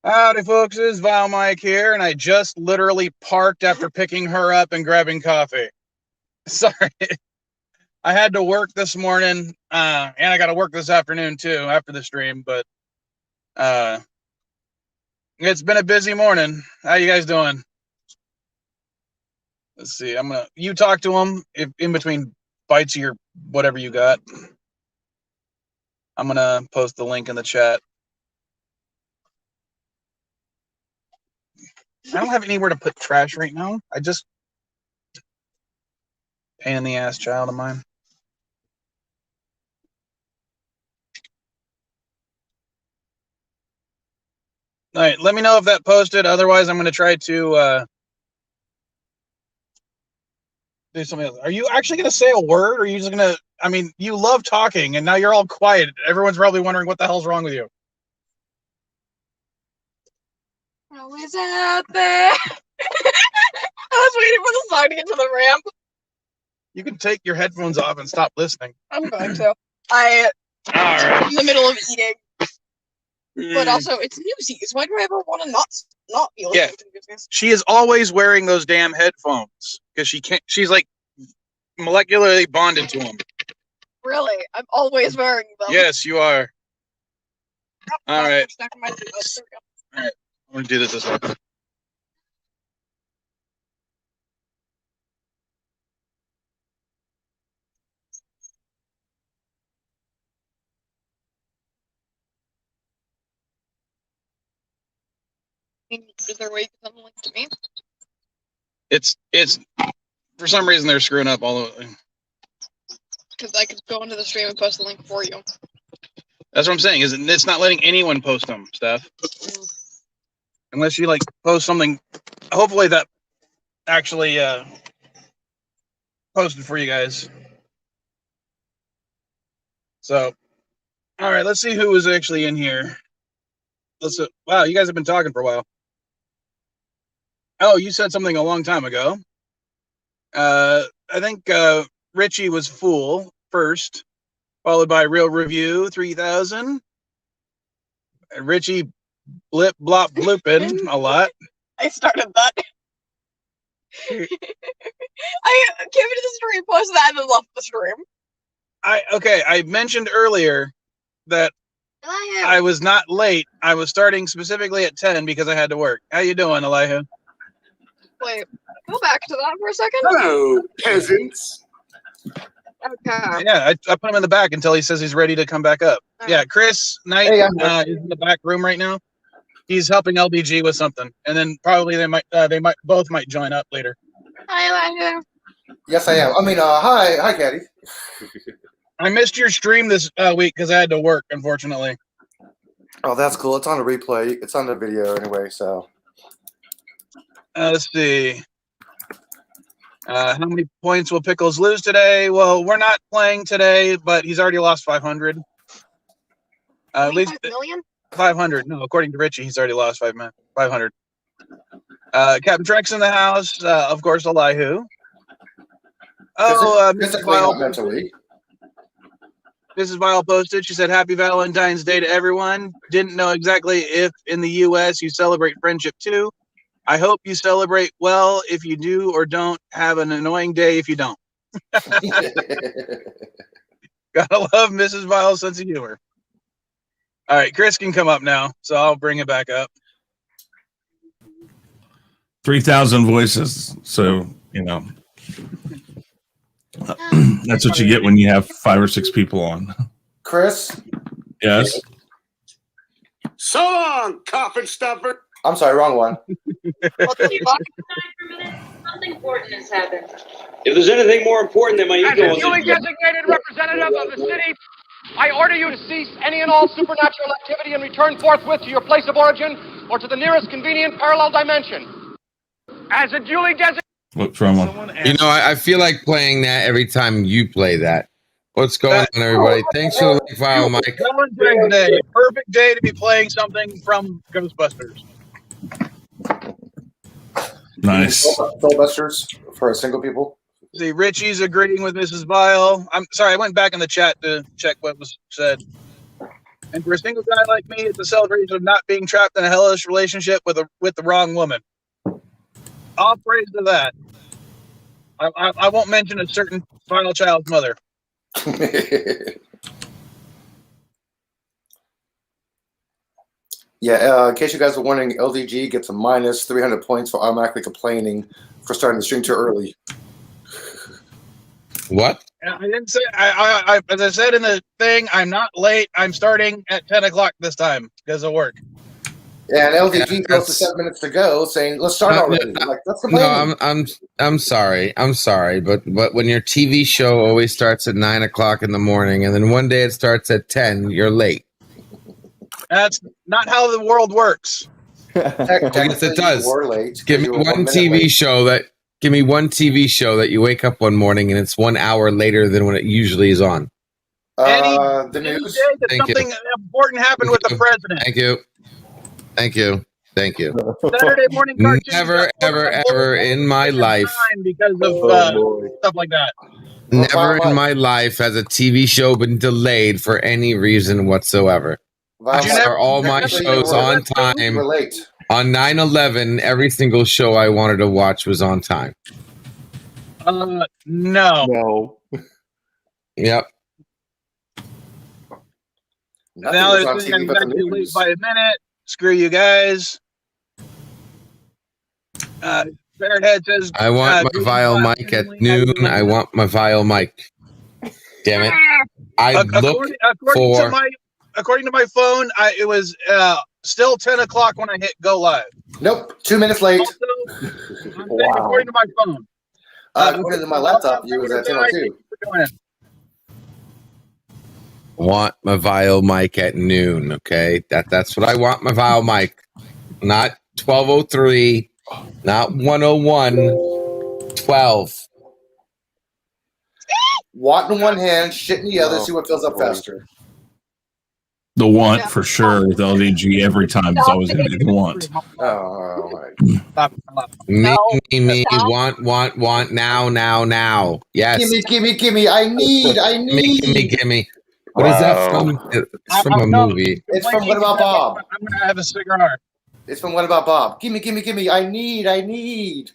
Howdy, folks. It's Vile Mike here, and I just literally parked after picking her up and grabbing coffee. Sorry. I had to work this morning, and I got to work this afternoon, too, after the stream, but it's been a busy morning. How you guys doing? Let's see. You talk to him if in between bites of your whatever you got. I'm going to post the link in the chat. I don't have anywhere to put trash right now. I just pain in the ass child of mine. All right, let me know if that posted. Otherwise, I'm going to try to do something else. Are you actually going to say a word, or are you just going to? I mean, you love talking, and now you're all quiet. Everyone's probably wondering what the hell's wrong with you. How is out there? I was waiting for the song to get to the ramp. You can take your headphones off and stop listening. I'm going to. I'm in the middle of eating. But also, it's Newsies. Why do I ever want to not be listening to Newsies? She is always wearing those damn headphones because she can't. She's like molecularly bonded to them. Really? I'm always wearing them. Yes, you are. All right. All right. I'm gonna do this way. Is there a way you can send the link to me? It's for some reason they're screwing up all the way. Because I could go into the stream and post the link for you. That's what I'm saying. It's not letting anyone post them, Steph. Unless you like post something. Hopefully that actually posted for you guys. So, all right, let's see who is actually in here. Wow, you guys have been talking for a while. Oh, you said something a long time ago. I think Richie was Fool first, followed by Real Review 3000. Richie Blip Blop Bloopin a lot. I started that. I came into the stream, posted that, and then left the stream. I mentioned earlier that I was not late. I was starting specifically at 10 because I had to work. How you doing, Elihu? Wait, go back to that for a second. Hello, peasants. Okay. Yeah, I put him in the back until he says he's ready to come back up. Yeah, Chris Knight is in the back room right now. He's helping LBG with something, and then probably they might both join up later. Hi, Elihu. Yes, I am. I mean, hi, Caddy. I missed your stream this week because I had to work, unfortunately. Oh, that's cool. It's on a replay. It's on the video anyway, so. Let's see. How many points will Pickles lose today? Well, we're not playing today, but he's already lost 500. At least 500. No, according to Richie, he's already lost 500. Captain Trex in the house. Of course, Elihu. Oh, Mrs. Vile posted. She said, "Happy Valentine's Day to everyone. Didn't know exactly if in the U.S. you celebrate friendship too. I hope you celebrate well if you do or don't. Have an annoying day if you don't." Gotta love Mrs. Vile's sense of humor. All right, Chris can come up now, so I'll bring it back up. 3,000 voices, so you know that's what you get when you have 5 or 6 people on. Chris? Yes? So long, coffin stuffer. I'm sorry, wrong one. Something important has happened. If there's anything more important than my ego, as a duly designated representative of the city, I order you to cease any and all supernatural activity and return forthwith to your place of origin or to the nearest convenient parallel dimension. As a duly designated... What's wrong with? You know, I feel like playing that every time you play that. What's going on, everybody? Thanks for the link file, Mike. Valentine's Day. Perfect day to be playing something from Ghostbusters. Nice. Filibusters for single people. See, Richie's agreeing with Mrs. Vile. I'm sorry, I went back in the chat to check what was said. And for a single guy like me, it's a celebration of not being trapped in a hellish relationship with the wrong woman. All praise to that. I won't mention a certain final child's mother. Yeah, in case you guys were wondering, LDG gets a minus 300 points for automatically complaining for starting the stream too early. What? I didn't say. I as I said in the thing, I'm not late. I'm starting at 10 o'clock this time because of work. Yeah, and LDG goes to 7 minutes to go, saying, "Let's start already." Like, that's complaining. No, I'm sorry, but when your TV show always starts at 9 o'clock in the morning, and then one day it starts at 10, you're late. That's not how the world works. Yes, it does. You were late. Give me one TV show that. Give me one TV show that you wake up one morning and it's 1 hour later than when it usually is on. The news. Something important happened with the president. Thank you. Saturday morning cartoons. Never, ever in my life. Because of stuff like that. Never in my life has a TV show been delayed for any reason whatsoever. All my shows on time. We're late. On 9/11, every single show I wanted to watch was on time. No. Yep. Now they're saying I'm exactly late by a minute. Screw you guys. Barrethead says, I want my vile mic at noon. I want my vile mic. Damn it. According to my phone, it was still 10 o'clock when I hit go live. Nope, 2 minutes late. Also, according to my phone. According to my laptop, you was at 10:02. Want my vile mic at noon, okay? That's what I want, my vile mic. Not 12:03, not 1:01, 12. Want in one hand, shit in the other, see what fills up faster. The want for sure with LDG every time is always going to be the want. Oh, my. Me, want, now. Yes. Gimme. I need. Gimme. What is that from? It's from a movie. It's from What About Bob? I'm going to have a cigar. It's from What About Bob? Gimme. I need.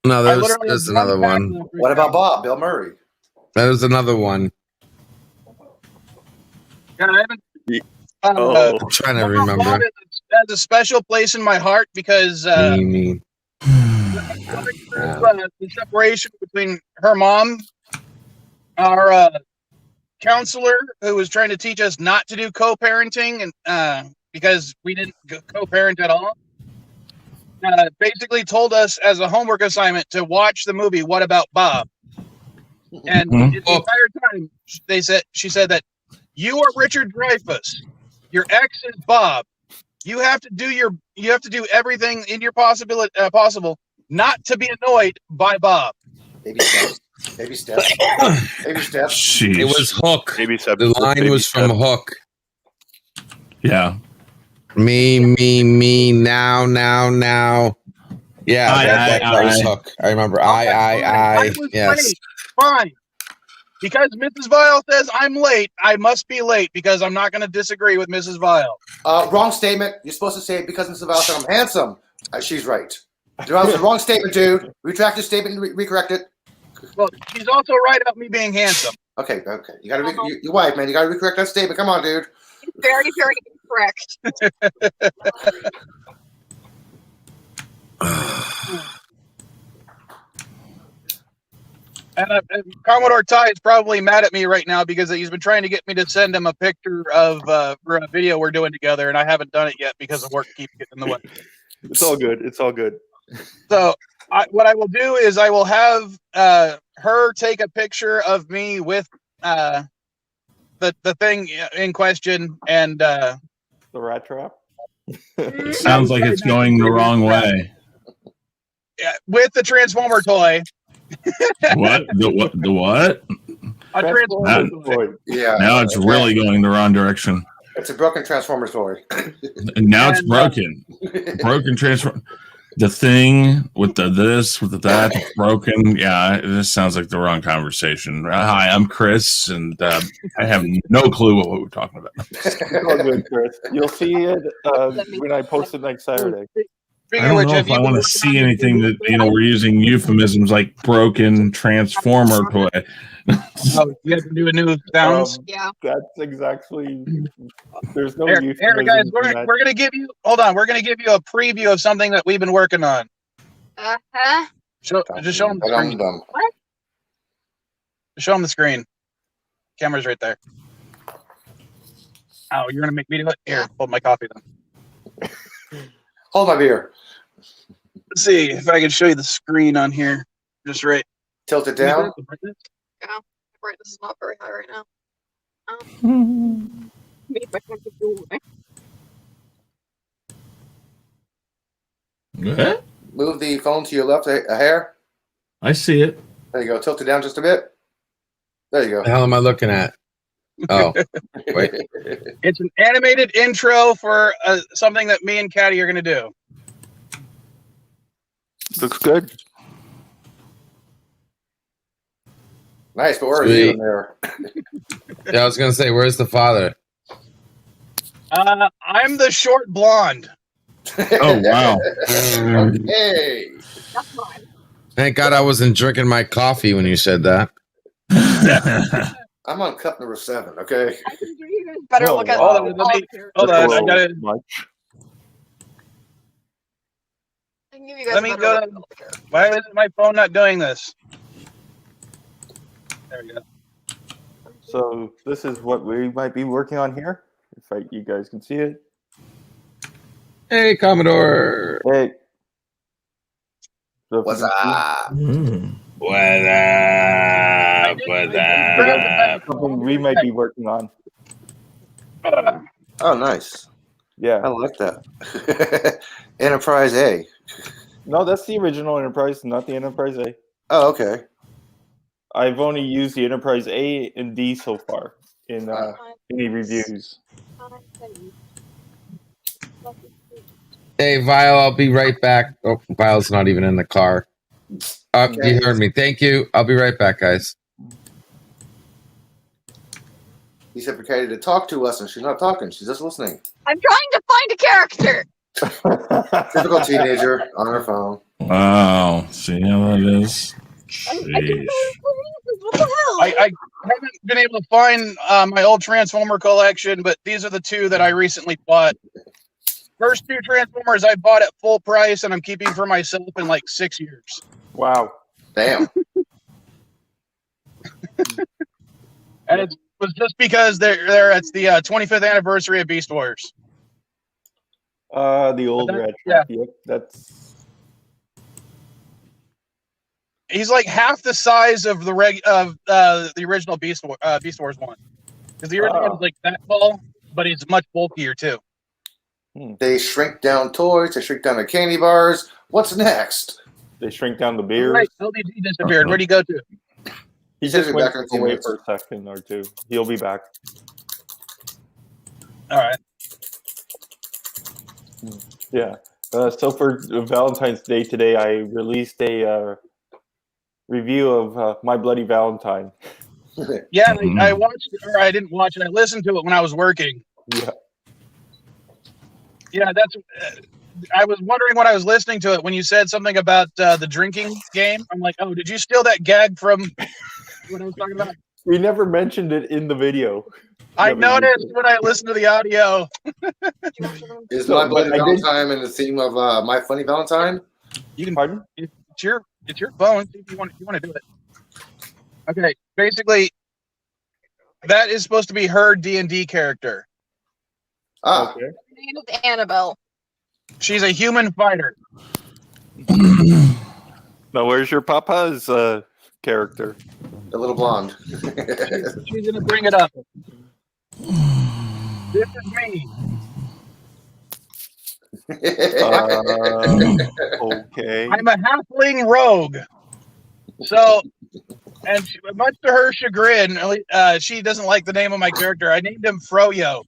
No, there's another one. What About Bob? Bill Murray. There's another one. God, I haven't. I'm trying to remember. Bob has a special place in my heart because the separation between her mom, our counselor, who was trying to teach us not to do co-parenting, and because we didn't co-parent at all, basically told us as a homework assignment to watch the movie What About Bob? And the entire time she said that you are Richard Dreyfuss, your ex is Bob. You have to do everything in your possible not to be annoyed by Bob. Baby steps. It was Hook. The line was from Hook. Yeah. Me, now. Yeah, that was Hook. I remember. I. Yes. Late. Fine. Because Mrs. Vile says I'm late, I must be late because I'm not going to disagree with Mrs. Vile. Wrong statement. You're supposed to say it because Mrs. Vile said I'm handsome. She's right. That was the wrong statement, dude. Retract your statement and recorrect it. Well, she's also right about me being handsome. Okay. You got to your wife, man. You got to recorrect that statement. Come on, dude. Very, very incorrect. And Commodore Ty is probably mad at me right now because he's been trying to get me to send him a picture of for a video we're doing together, and I haven't done it yet because of work keeps getting in the way. It's all good. So what I will do is I will have her take a picture of me with the thing in question and the rat trap. It sounds like it's going the wrong way. Yeah, with the Transformer toy. What? The what? A Transformer toy. Yeah. Now it's really going the wrong direction. It's a broken Transformer toy. And now it's broken. Broken Transformer. The thing with the this, with the that, the broken. Yeah, this sounds like the wrong conversation. Hi, I'm Chris, and I have no clue what we're talking about. It's all good, Chris. You'll see it when I post it next Saturday. I don't know if I want to see anything that, we're using euphemisms like broken transformer toy. Oh, you have to do a new sounds. Yeah. That's exactly. There's no Here, guys, euphemism we're in that. gonna give you. Hold on, we're gonna give you a preview of something that we've been working on. Just show them the screen. What? Show them the screen. Camera's right there. Oh, you're gonna make me do it? Here, hold my coffee then. Hold my beer. Let's see if I can show you the screen on here. Just right. Tilt it down. Yeah. Brightness is not very high right now. Maybe I can do it. What? Move the phone to your left a hair. I see it. There you go. Tilt it down just a bit. There you go. The hell am I looking at? Oh, wait. It's an animated intro for something that me and Caddy are gonna do. Looks good. Nice, but where are Sweet. you in there? Yeah, I was gonna say, where's the father? I'm the short blonde. Oh, wow. Okay. That's fine. Thank God I wasn't drinking my coffee when you said that. I'm on cup number 7. Okay. I can give you guys a better Oh, look at wow. all Hold on, the characters. hold That's on, a I little gotta. much. I can give you guys Let a me better go look to- at all the characters. Why is my phone not doing this? There we go. So this is what we might be working on here. If you guys can see it. Hey, Commodore. Hey. So if What's you can up? What up? What up? see something we might be working on. Oh, nice. Yeah. I like that. Enterprise A. No, that's the original Enterprise, not the Enterprise A. Oh, okay. I've only used the Enterprise A and D so far in any reviews. Hey, Vile, I'll be right back. Oh, Vile's not even in the car. You heard me. Thank you. I'll be right back, guys. He said for Katie to talk to us, and she's not talking. She's just listening. I'm trying to find a character. Typical teenager on her phone. Wow. See how that is? I can Sheesh. what the hell? I haven't been able to find my old Transformer collection, but these are the two that I recently bought. First two Transformers I bought at full price, and I'm keeping for myself in like 6 years. Wow. Damn. And it was just because they're it's the 25th anniversary of Beast Wars. The old But red. yeah. Yep, that's He's like half the size of the original Beast Wars one. Because the original one was like that tall, but he's much bulkier too. They shrink down toys. They shrink down the candy bars. What's next? they shrink down the beers. Right, LDG disappeared. Where'd he go to? He He'll just be went back in a few away minutes. for a second or two. He'll be back. All right. Yeah. So for Valentine's Day today, I released a review of My Bloody Valentine. Yeah, I watched it, or I didn't watch it. I listened to it when I was working. Yeah. Yeah, that's. I was wondering when I was listening to it when you said something about the drinking game. I'm like, oh, did you steal that gag from what I was talking about? We never mentioned it in the video. I Never noticed used it. when I listened to the audio. Is No, My Bloody but I did- Valentine in the theme of My Funny Valentine? You can. Pardon? It's your phone. See if you want to do it. Okay, basically, that is supposed to be her D&D character. Ah, Okay. Her name is Annabelle. She's a human fighter. Now, where's your papa's character? the little blonde. She's gonna bring it up. This is me. Okay. I'm a halfling rogue. So, and much to her chagrin, she doesn't like the name of my character. I named him Froyo.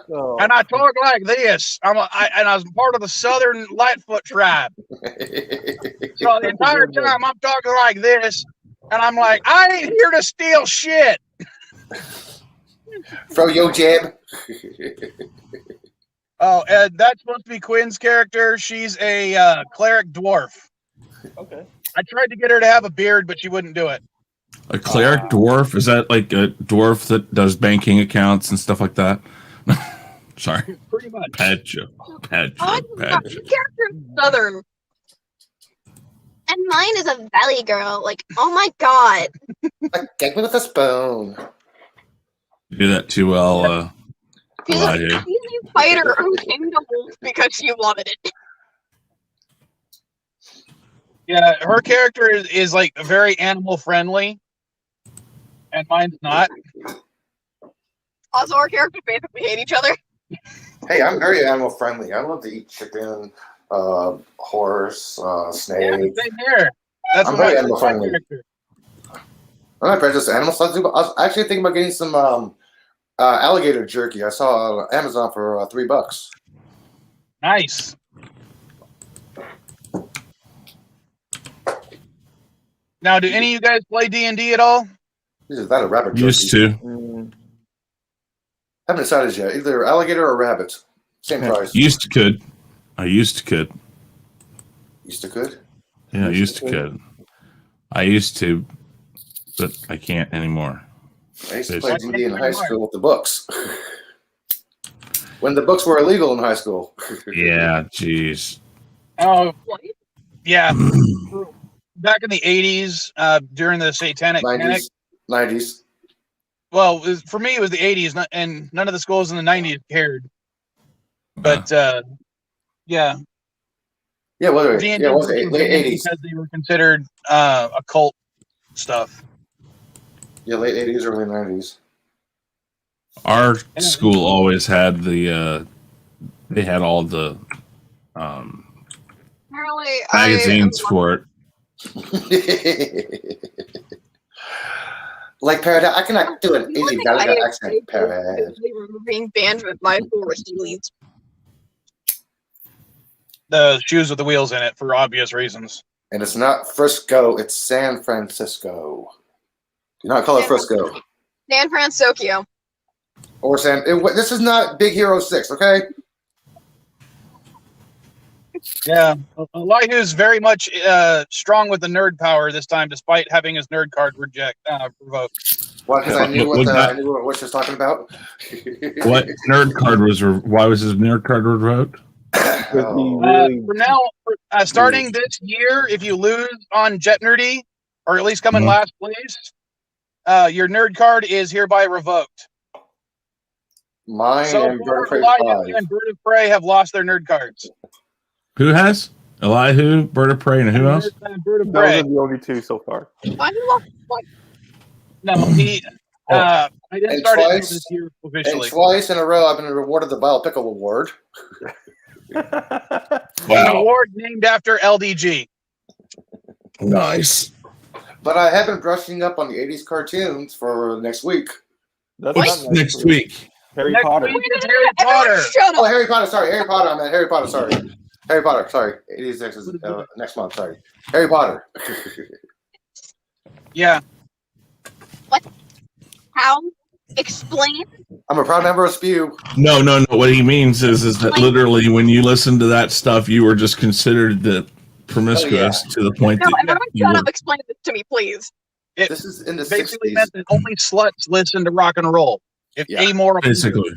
and I talk like this. And I was part of the Southern Lightfoot tribe. So the entire time I'm talking like this, and I'm like, I ain't here to steal shit. Throw your jab. Oh, and that's supposed to be Quinn's character. She's a cleric dwarf. Okay. I tried to get her to have a beard, but she wouldn't do it. A cleric dwarf? Is that like a dwarf that does banking accounts and stuff like that? Sorry. Pretty much. Bad joke. Bad Oh, joke. my Bad God, joke. character is Southern. And mine is a valley girl. Like, oh my God. Like, get me with a spoon. You do that too well, She's a crazy fighter who came to Wolf because she wanted it. Yeah, her character is like very animal friendly, and mine's not. Also, our characters basically hate each other. Hey, I'm very animal friendly. I love to eat chicken, horse, snake. Yeah, same here. That's I'm what very my animal friendly. character. I'm not prejudiced to animals. I was actually thinking about getting some alligator jerky. I saw on Amazon for $3. Nice. Now, do any of you guys play D&D at all? Is that a rabbit jerky? Used to. Haven't decided yet. Either alligator or rabbit. Same price. Used to could. I used to could. Used to could? Yeah, I used to could. I used to, but I can't anymore. I used to play D&D in high school with the books. When the books were illegal in high school. Yeah, jeez. Oh, yeah. Back in the 80s, during the Satanic Panic. 90s. Well, for me, it was the 80s, and none of the schools in the 90s cared. But, yeah. Yeah, well, D&D it was late late 80s. because they were considered occult stuff. Yeah, late 80s, early 90s. Our school always had they had all the magazines for it. Like Parrot, I cannot do an easy Gallagher accent, Parrot. They were being banned with my forest leads. The shoes with the wheels in it for obvious reasons. And it's not Frisco, it's San Francisco. Do not call it Frisco. San Francisco. Or this is not Big Hero 6, okay? Yeah, Elihu's very much strong with the nerd power this time, despite having his nerd card revoked. Why? Because I knew what she was talking about. What nerd card was? Why was his nerd card revoked? For now, starting this year, if you lose on Jet Nerdy, or at least come in last place, your nerd card is hereby revoked. Mine and Elihu and Bird of Prey have lost their nerd cards. Who has? Elihu, Bird of Prey, and who else? Bird of Prey. Those are the only two so far. Why do you lost one? No, he. I didn't start it this year officially. And twice in a row, I've been awarded the Vile Pickle Award. An award named after LDG. Nice. But I have been brushing up on the 80s cartoons for next week. What's next week? Harry Potter. Week is Harry Potter. Oh, Harry Potter. Sorry, Harry Potter. I meant Harry Potter. Sorry, Harry Potter. Sorry, 86 is next month. Sorry, Harry Potter. Yeah. What? How? Explain. I'm a proud member of SPEW. No. What he means is that literally when you listen to that stuff, you were just considered the promiscuous to the point No, that everyone shut up. Explain this to me, please. This is in the basically 60s. meant that only sluts listen to rock and roll. If amoral. Basically.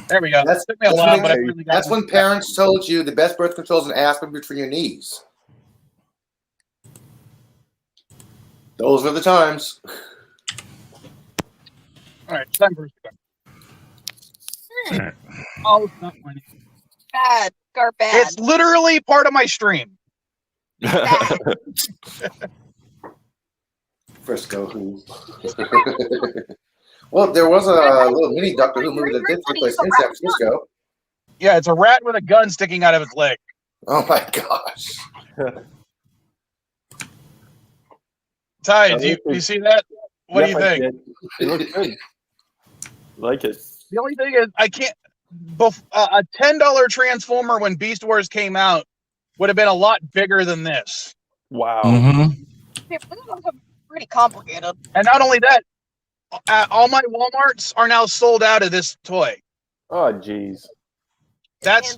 There we go. That's, took me a that's while, when, but I really got that's when parents told you the best birth control is an aspirin between your knees. Those were the times. All right, time for Right. Oh, it's not funny. Bad. Bad. It's literally part of my stream. Frisco Who. Well, there was a little mini Doctor Who movie that did take place in San Francisco. Yeah, it's a rat with a gun sticking out of its leg. Oh my gosh. Ty, do you see that? What do you think? It looks good. Like it. The only thing is, I can't. a $10 Transformer when Beast Wars came out would have been a lot bigger than this. Wow. Mm-hmm. Yeah, but that's also pretty complicated. And not only that, all my Walmarts are now sold out of this toy. Oh, jeez. That's.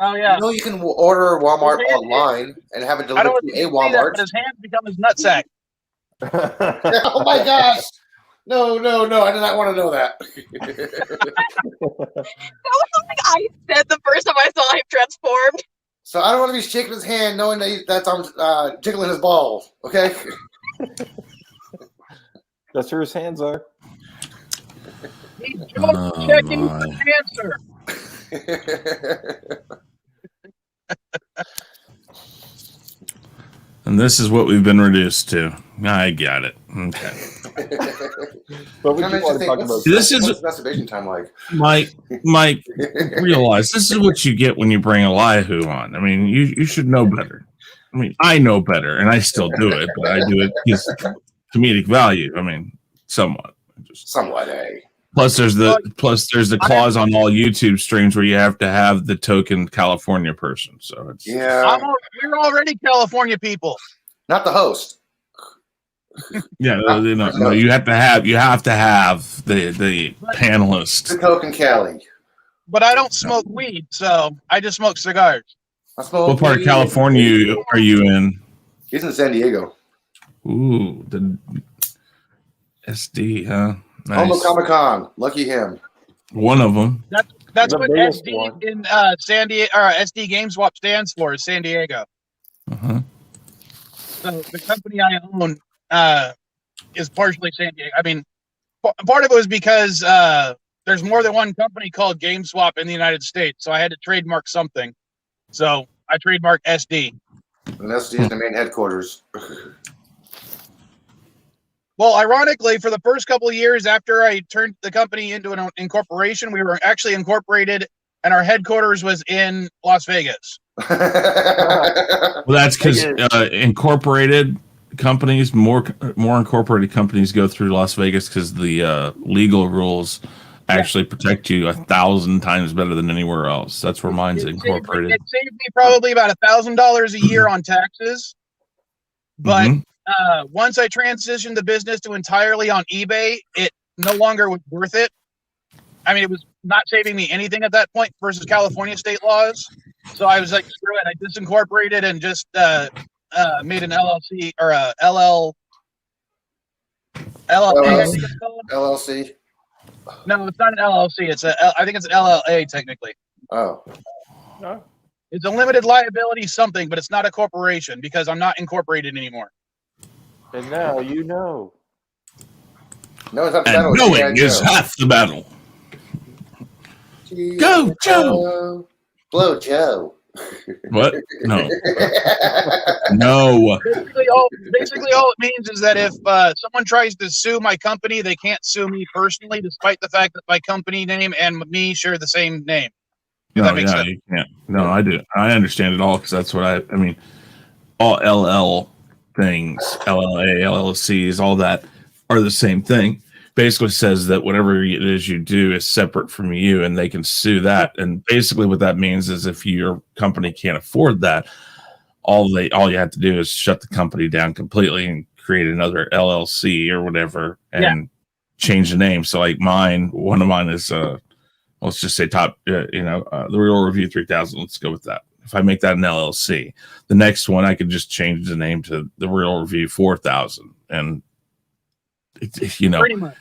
Oh yeah. You know you can order Walmart online and have it delivered to a Walmart. His hands become his nutsack. Oh my gosh! No! I did not want to know that. That was something I said the first time I saw him transformed. So I don't want to be shaking his hand knowing that I'm tickling his ball. Okay. That's where his hands are. He's checking for cancer. And this is what we've been reduced to. I got it. Okay. But we want to talk about this is what's masturbation time like. Mike, realize this is what you get when you bring Elihu on. I mean, you should know better. I mean, I know better, and I still do it, but I do it because comedic value. I mean, somewhat. Somewhat, eh? Plus, there's the clause on all YouTube streams where you have to have the token California person. So it's we're already California people. Not the host. Yeah, no, you have to have the panelist. The token Cali. But I don't smoke weed, so I just smoke cigars. What part of California are you in? He's in San Diego. Ooh, the SD, huh? Nice. Home of Comic-Con. Lucky him. One of them. That's what SD in San Diego or SD Game Swap stands for. Is San Diego. Uh-huh. So the company I own is partially San Diego. I mean, part of it was because there's more than one company called Game Swap in the United States, so I had to trademark something. So I trademarked SD. And SD is the main headquarters. Well, ironically, for the first couple of years after I turned the company into an incorporation, we were actually incorporated, and our headquarters was in Las Vegas. Well, that's because incorporated companies, more incorporated companies go through Las Vegas because the legal rules actually protect you 1,000 times better than anywhere else. That's where mine's incorporated. It saved me probably about $1,000 a year on taxes, but once I transitioned the business to entirely on eBay, it no longer was worth it. I mean, it was not saving me anything at that point versus California state laws. So I was like, screw it. I disincorporated and just made an LLC or a LLA. I think it's called. LLC. No, it's not an LLC. I think it's an LLA technically. Oh. It's a limited liability something, but it's not a corporation because I'm not incorporated anymore. And now you know. No, it's not the And battle. knowing is half the battle. Go, Joe! Blow Joe. What? No. No. Basically, all it means is that if someone tries to sue my company, they can't sue me personally, despite the fact that my company name and me share the same name. No, yeah, you can't. No, I do. I understand it all because that's what I mean, all LL things, LLA, LLCs, all that are the same thing. Basically says that whatever it is you do is separate from you and they can sue that. And basically what that means is if your company can't afford that, all you have to do is shut the company down completely and create another LLC or whatever and change the name. So like one of mine is let's just say the Real Review 3000. Let's go with that. If I make that an LLC, the next one I could just change the name to the Real Review 4000, and pretty much.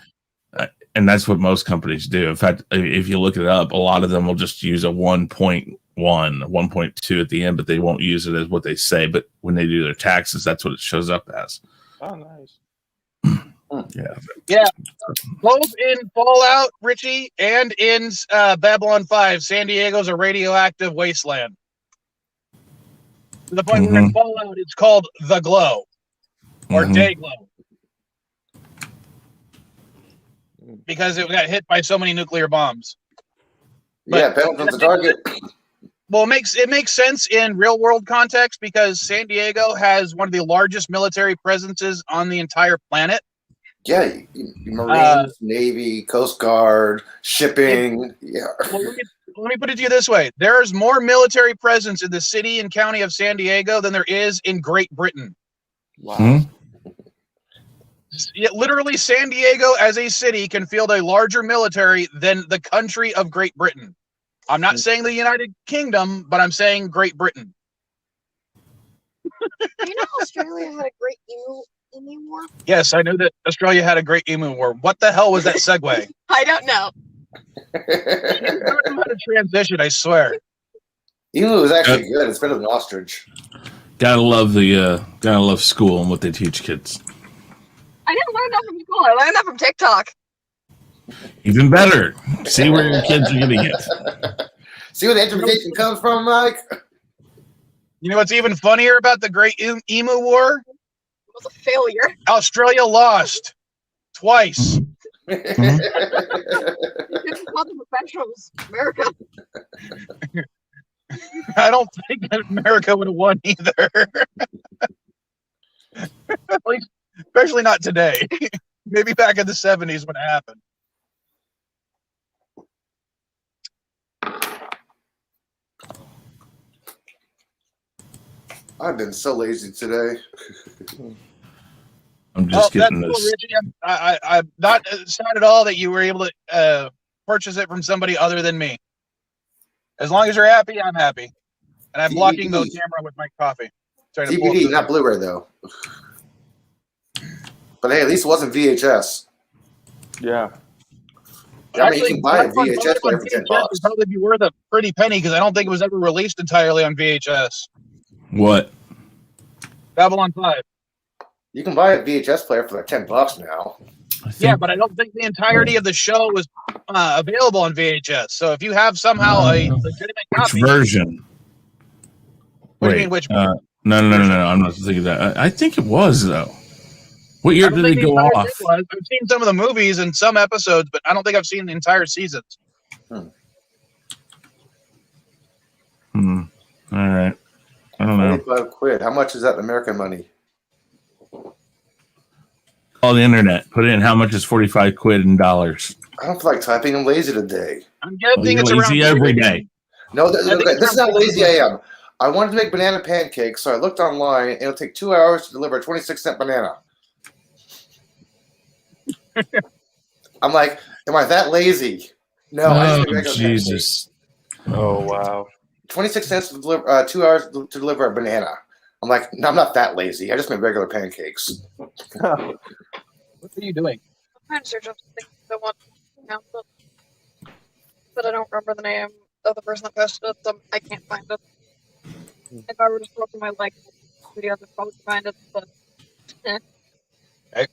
And that's what most companies do. In fact, if you look it up, a lot of them will just use a 1.1, 1.2 at the end, but they won't use it as what they say. But when they do their taxes, that's what it shows up as. Oh, nice. Yeah. Both in Fallout, Richie, and in Babylon 5, San Diego's a radioactive wasteland. To the point where in Fallout, it's called The Glow or Day Glow. Because it got hit by so many nuclear bombs. But Pendleton's the target. Well, it makes sense in real world context because San Diego has one of the largest military presences on the entire planet. Yeah, Marines, Navy, Coast Guard, shipping. Yeah. Well, let me put it to you this way: there's more military presence in the city and county of San Diego than there is in Great Britain. Wow. Literally, San Diego as a city can field a larger military than the country of Great Britain. I'm not saying the United Kingdom, but I'm saying Great Britain. Do you know Australia had a great emu war? Yes, I knew that Australia had a great emu war. What the hell was that segue? I don't know. She doesn't know how to transition, I swear. Emu is actually good. It's better than ostrich. Gotta love school and what they teach kids. I didn't learn that from school. I learned that from TikTok. Even better. See where your kids are getting it. See where the interpretation comes from, Mike? You know what's even funnier about the Great Emu War? It was a failure. Australia lost twice. You couldn't call them professionals, America. I don't think that America would have won either. At least, especially not today. Maybe back in the 70s when it happened. I've been so lazy today. I'm just getting that's this. cool, Richie. I'm not sad at all that you were able to purchase it from somebody other than me. As long as you're happy, I'm happy. And I'm blocking the camera with my coffee. DVD, not Blu-ray, though. But hey, at least it wasn't VHS. Yeah. I mean, you can buy a VHS player for $10. It would probably be worth a pretty penny because I don't think it was ever released entirely on VHS. What? Babylon 5. You can buy a VHS player for like $10 now. Yeah, but I don't think the entirety of the show was available on VHS. So if you have somehow a legitimate copy, which version? What do you mean, which? No. I'm not thinking that. I think it was though. What year did it go off? I've seen some of the movies and some episodes, but I don't think I've seen the entire seasons. All right. I don't know. £45. How much is that in American money? Call the internet. Put in how much is 45 quid in dollars. I don't feel like typing. I'm lazy today. I'm guessing it's lazy around every day. No, this is how lazy I am. I wanted to make banana pancakes, so I looked online. It'll take 2 hours to deliver a 26-cent banana. I'm like, am I that lazy? No, I just make regular Jesus. pancakes. Oh, wow. 26 cents to deliver 2 hours to deliver a banana. I'm like, no, I'm not that lazy. I just make regular pancakes. What are you doing? I'm trying to search up something that want to pronounce it, but I don't remember the name of the person that posted it, so I can't find it. If I were to scroll through my videos, I'd probably find it, but Okay.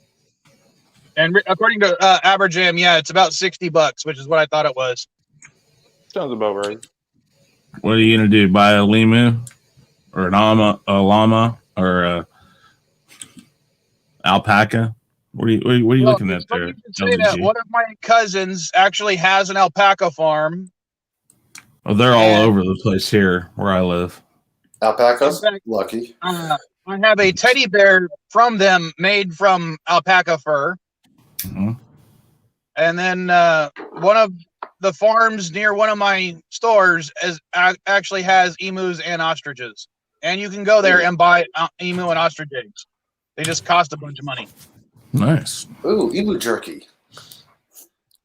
And according to Aberjam, yeah, it's about $60, which is what I thought it was. Sounds about right. What are you gonna do? Buy a lemur, or a llama, or a alpaca? What are you looking at there? You can say that one of my cousins actually has an alpaca farm. Oh, they're all over the place here where I live. Alpacas? Lucky. I have a teddy bear from them made from alpaca fur. Mm-hmm. And then one of the farms near one of my stores actually has emus and ostriches. And you can go there and buy emu and ostrich eggs. They just cost a bunch of money. Nice. Ooh, emu jerky.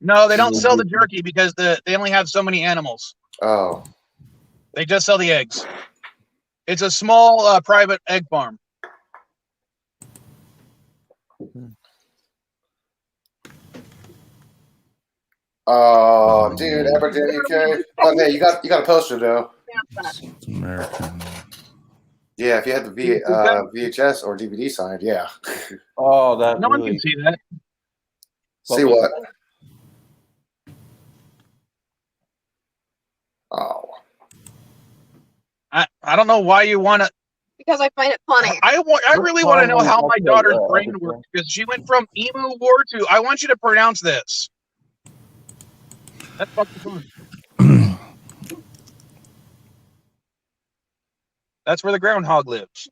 No, they don't sell the jerky because they only have so many animals. Oh. They just sell the eggs. It's a small private egg farm. Oh, dude, Aberdeen, UK. Oh, hey, you got a poster though. American. Yeah, if you had the VHS or DVD signed, yeah. Oh, that. No one can see that. See what? Oh. I don't know why you want to. because I find it funny. I really want to know how my daughter's brain works because she went from emu war to. I want you to pronounce this. That's fucking fun. That's where the groundhog lives.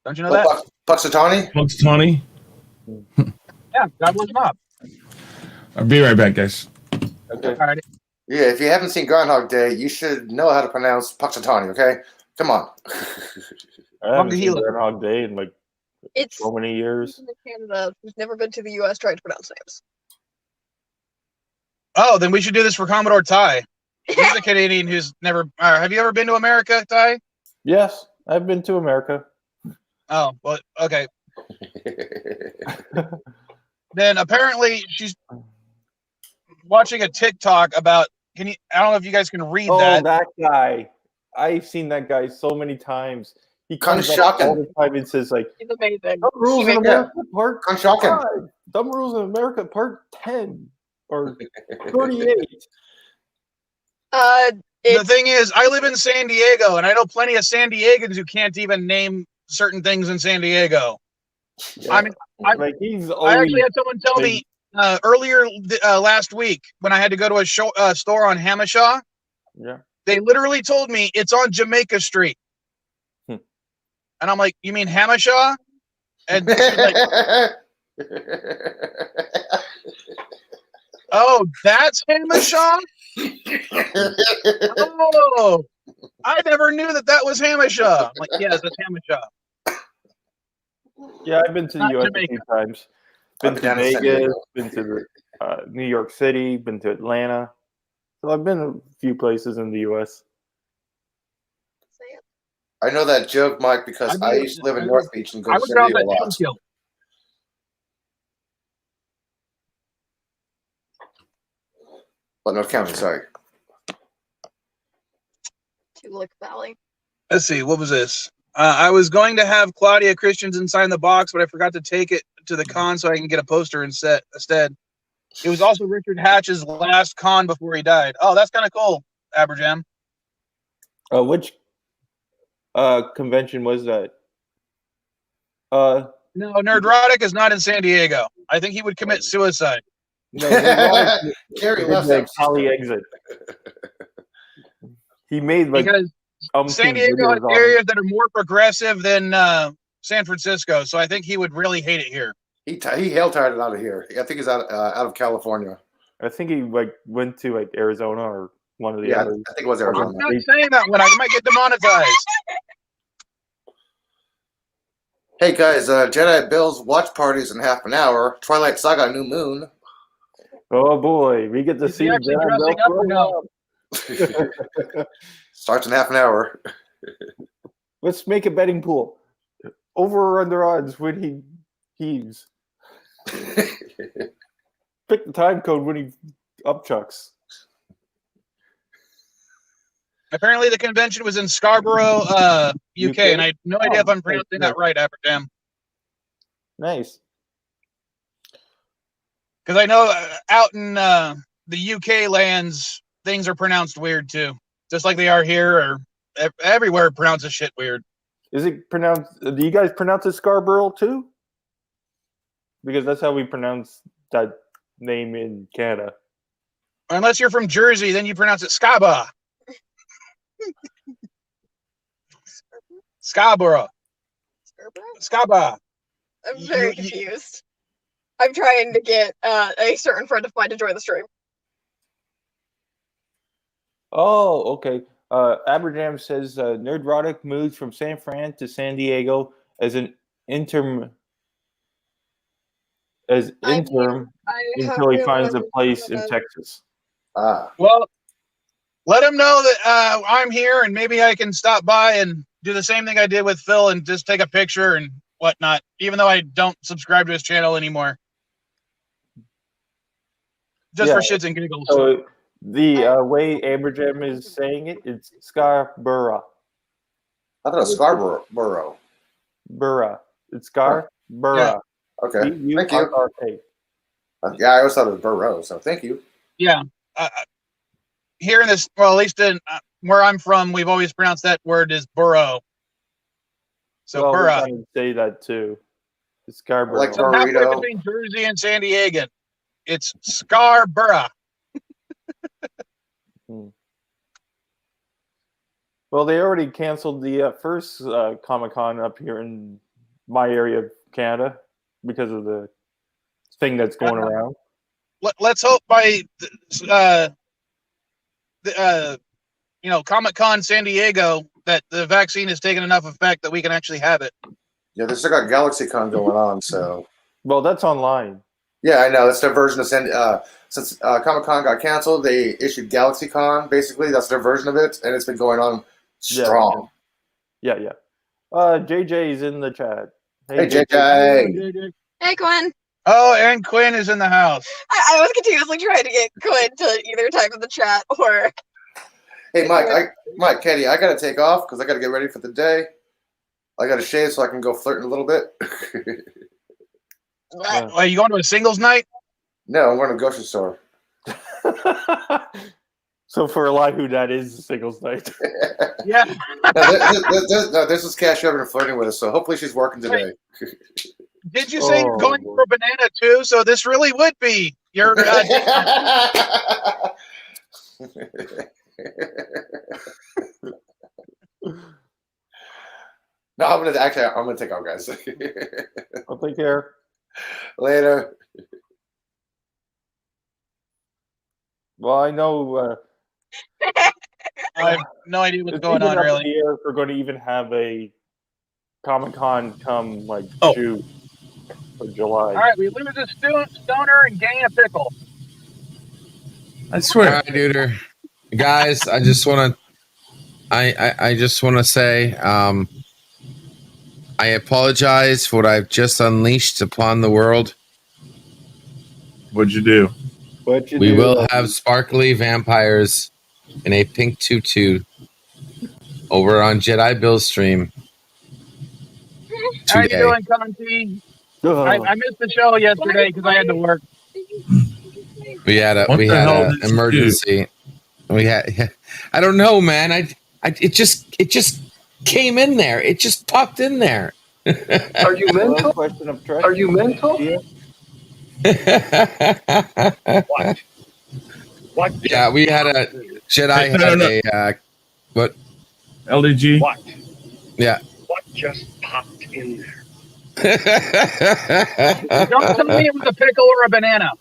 Don't you know that? Puxatawny? Puxatawny? Yeah, God bless Bob. I'll be right back, guys. Okay. All right. Yeah, if you haven't seen Groundhog Day, you should know how to pronounce Puxatawny, okay? Come on. I haven't seen Gila. Groundhog Day in like It's so many years. in Canada who's never been to the U.S. trying to pronounce names. Oh, then we should do this for Commodore Ty. He's a Canadian who's never. Have you ever been to America, Ty? Yes, I've been to America. Oh, well, okay. Then apparently she's watching a TikTok about. Can you? I don't know if you guys can read Oh, that. guy! I've seen that guy so many times. He comes up Shocking. all the time and says like, He's amazing. "Dumb Rules in America Part Shocking. 5, Dumb Rules in America Part 10 or 38." The thing is, I live in San Diego, and I know plenty of San Diegans who can't even name certain things in San Diego. Yeah. I mean, I actually had someone tell me earlier last week when I had to go to a store on Hamishaw. Yeah. They literally told me it's on Jamaica Street. And I'm like, you mean Hamishaw? And she's like, oh, that's Hamishaw? Oh, I never knew that was Hamishaw. I'm like, yes, that's Hamishaw. Yeah, I've been to the U.S. Jamaica. a few times. Been to Vegas, been to New York City, been to Atlanta. So I've been a few places in the U.S. I know that joke, Mike, because I used to live in North Beach and go I to would San drop Diego a that lot. kill. But North County, sorry. Tulip Valley. Let's see, what was this? I was going to have Claudia Christensen sign the box, but I forgot to take it to the con so I can get a poster instead. It was also Richard Hatch's last con before he died. Oh, that's kind of cool, Aberjam. Which convention was that? No, Nerdrotic is not in San Diego. I think he would commit suicide. No, Gary left like Poly Exit. He made like because San Diego has areas that are more progressive than San Francisco, so I think he would really hate it here. He hail-tired it out of here. I think he's out of California. I think he like went to like Arizona or one of the others. I think it was Arizona. I'm not saying that one. I might get demonetized. Hey guys, Jedi Bill's watch parties in half an hour. Twilight Saga New Moon. Oh boy, we get to see Jedi Bill grow up. Starts in half an hour. Let's make a betting pool. Over or under odds when he heaves. Pick the time code when he upchucks. Apparently, the convention was in Scarborough, UK, and I have no idea if I'm pronouncing that right, Aberjam. Nice. Because I know out in the UK lands, things are pronounced weird too, just like they are here or everywhere. Pronounces shit weird. Is it pronounced? Do you guys pronounce it Scarborough too? Because that's how we pronounce that name in Canada. Unless you're from Jersey, then you pronounce it Scaba. Scarborough. Scaba. I'm very confused. I'm trying to get a certain friend of mine to join the stream. Oh, okay. Aberjam says Nerdrotic moved from San Fran to San Diego as an interim until he finds a place in Texas. Well, let him know that I'm here and maybe I can stop by and do the same thing I did with Phil and just take a picture and whatnot, even though I don't subscribe to his channel anymore. Just for shits and giggles. So the way Aberjam is saying it, it's Scarborough. I thought it was Scarborough. Burra. It's Scarborough. Yeah. Okay. Thank you. Yeah, I always thought it was Burrow, so thank you. Yeah. Here in this, well, at least in where I'm from, we've always pronounced that word as burrow. So well, burra. We kind of say that too. It's Scarborough. Like so halfway between Jersey and San Diego. It's Scarborough. Well, they already canceled the first Comic-Con up here in my area of Canada because of the thing that's going around. Let's hope by Comic-Con San Diego that the vaccine has taken enough effect that we can actually have it. Yeah, they still got GalaxyCon going on, so. Well, that's online. Yeah, I know. That's their version of since Comic-Con got canceled, they issued GalaxyCon, basically. That's their version of it, and it's been going on strong. Yeah. JJ's in the chat. Hey, JJ. Hey, Quinn. Oh, and Quinn is in the house. I was continuously trying to get Quinn to either type in the chat or. Hey, Mike, Katie, I got to take off because I got to get ready for the day. I got to shave so I can go flirting a little bit. Are you going to a singles night? No, I'm going to a grocery store. So for Elihu, that is a singles night. Yeah. No, this is Cash over and flirting with us, so hopefully she's working today. Did you say you're going for a banana too? So this really would be your. No, I'm gonna take off, guys. I'll take care. Later. Well, I know. I have no idea what's going on, really. If we're going to even have a Comic-Con come June or July. All right, we lose a stoner and gain a pickle. I swear. All right, Duder. Guys, I just want to. I just want to say, I apologize for what I've just unleashed upon the world. What'd you do? We will have sparkly vampires in a pink tutu over on Jedi Bill's stream. How you doing, Conti? I missed the show yesterday because I had to work. We had an emergency. We had. I don't know, man. It just came in there. It just popped in there. Are you mental? Are you mental? What? Yeah, we had a Jedi what? LDG. What? Yeah. What just popped in there? Don't tell me it was a pickle or a banana.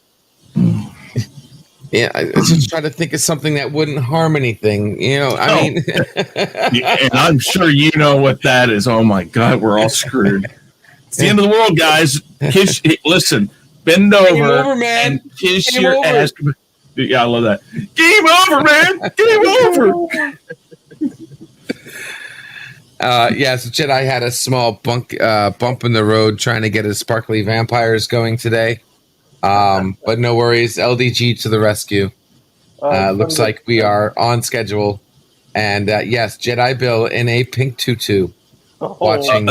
Yeah, I just try to think of something that wouldn't harm anything. I mean, and I'm sure you know what that is. Oh my God, we're all screwed. It's the end of the world, guys. Listen, bend over, man. And kiss Game your over. ass. Yeah, I love that. Game over, man. Game over. So Jedi had a small bump in the road trying to get his sparkly vampires going today. But no worries, LDG to the rescue. Looks like we are on schedule. And yes, Jedi Bill in a pink tutu watching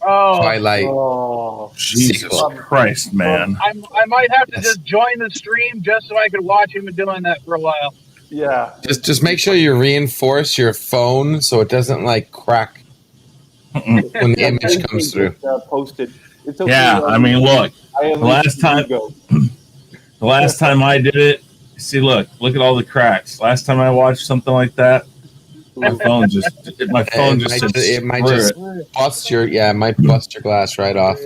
Twilight. Oh, Jesus Christ, man. I might have to just join the stream just so I could watch him doing that for a while. Yeah. Just make sure you reinforce your phone so it doesn't crack when the image comes through. Posted. It's okay, Yeah, I mean, look. The last time I did it, see, look at all the cracks. Last time I watched something like that, my phone just might just bust your glass right off.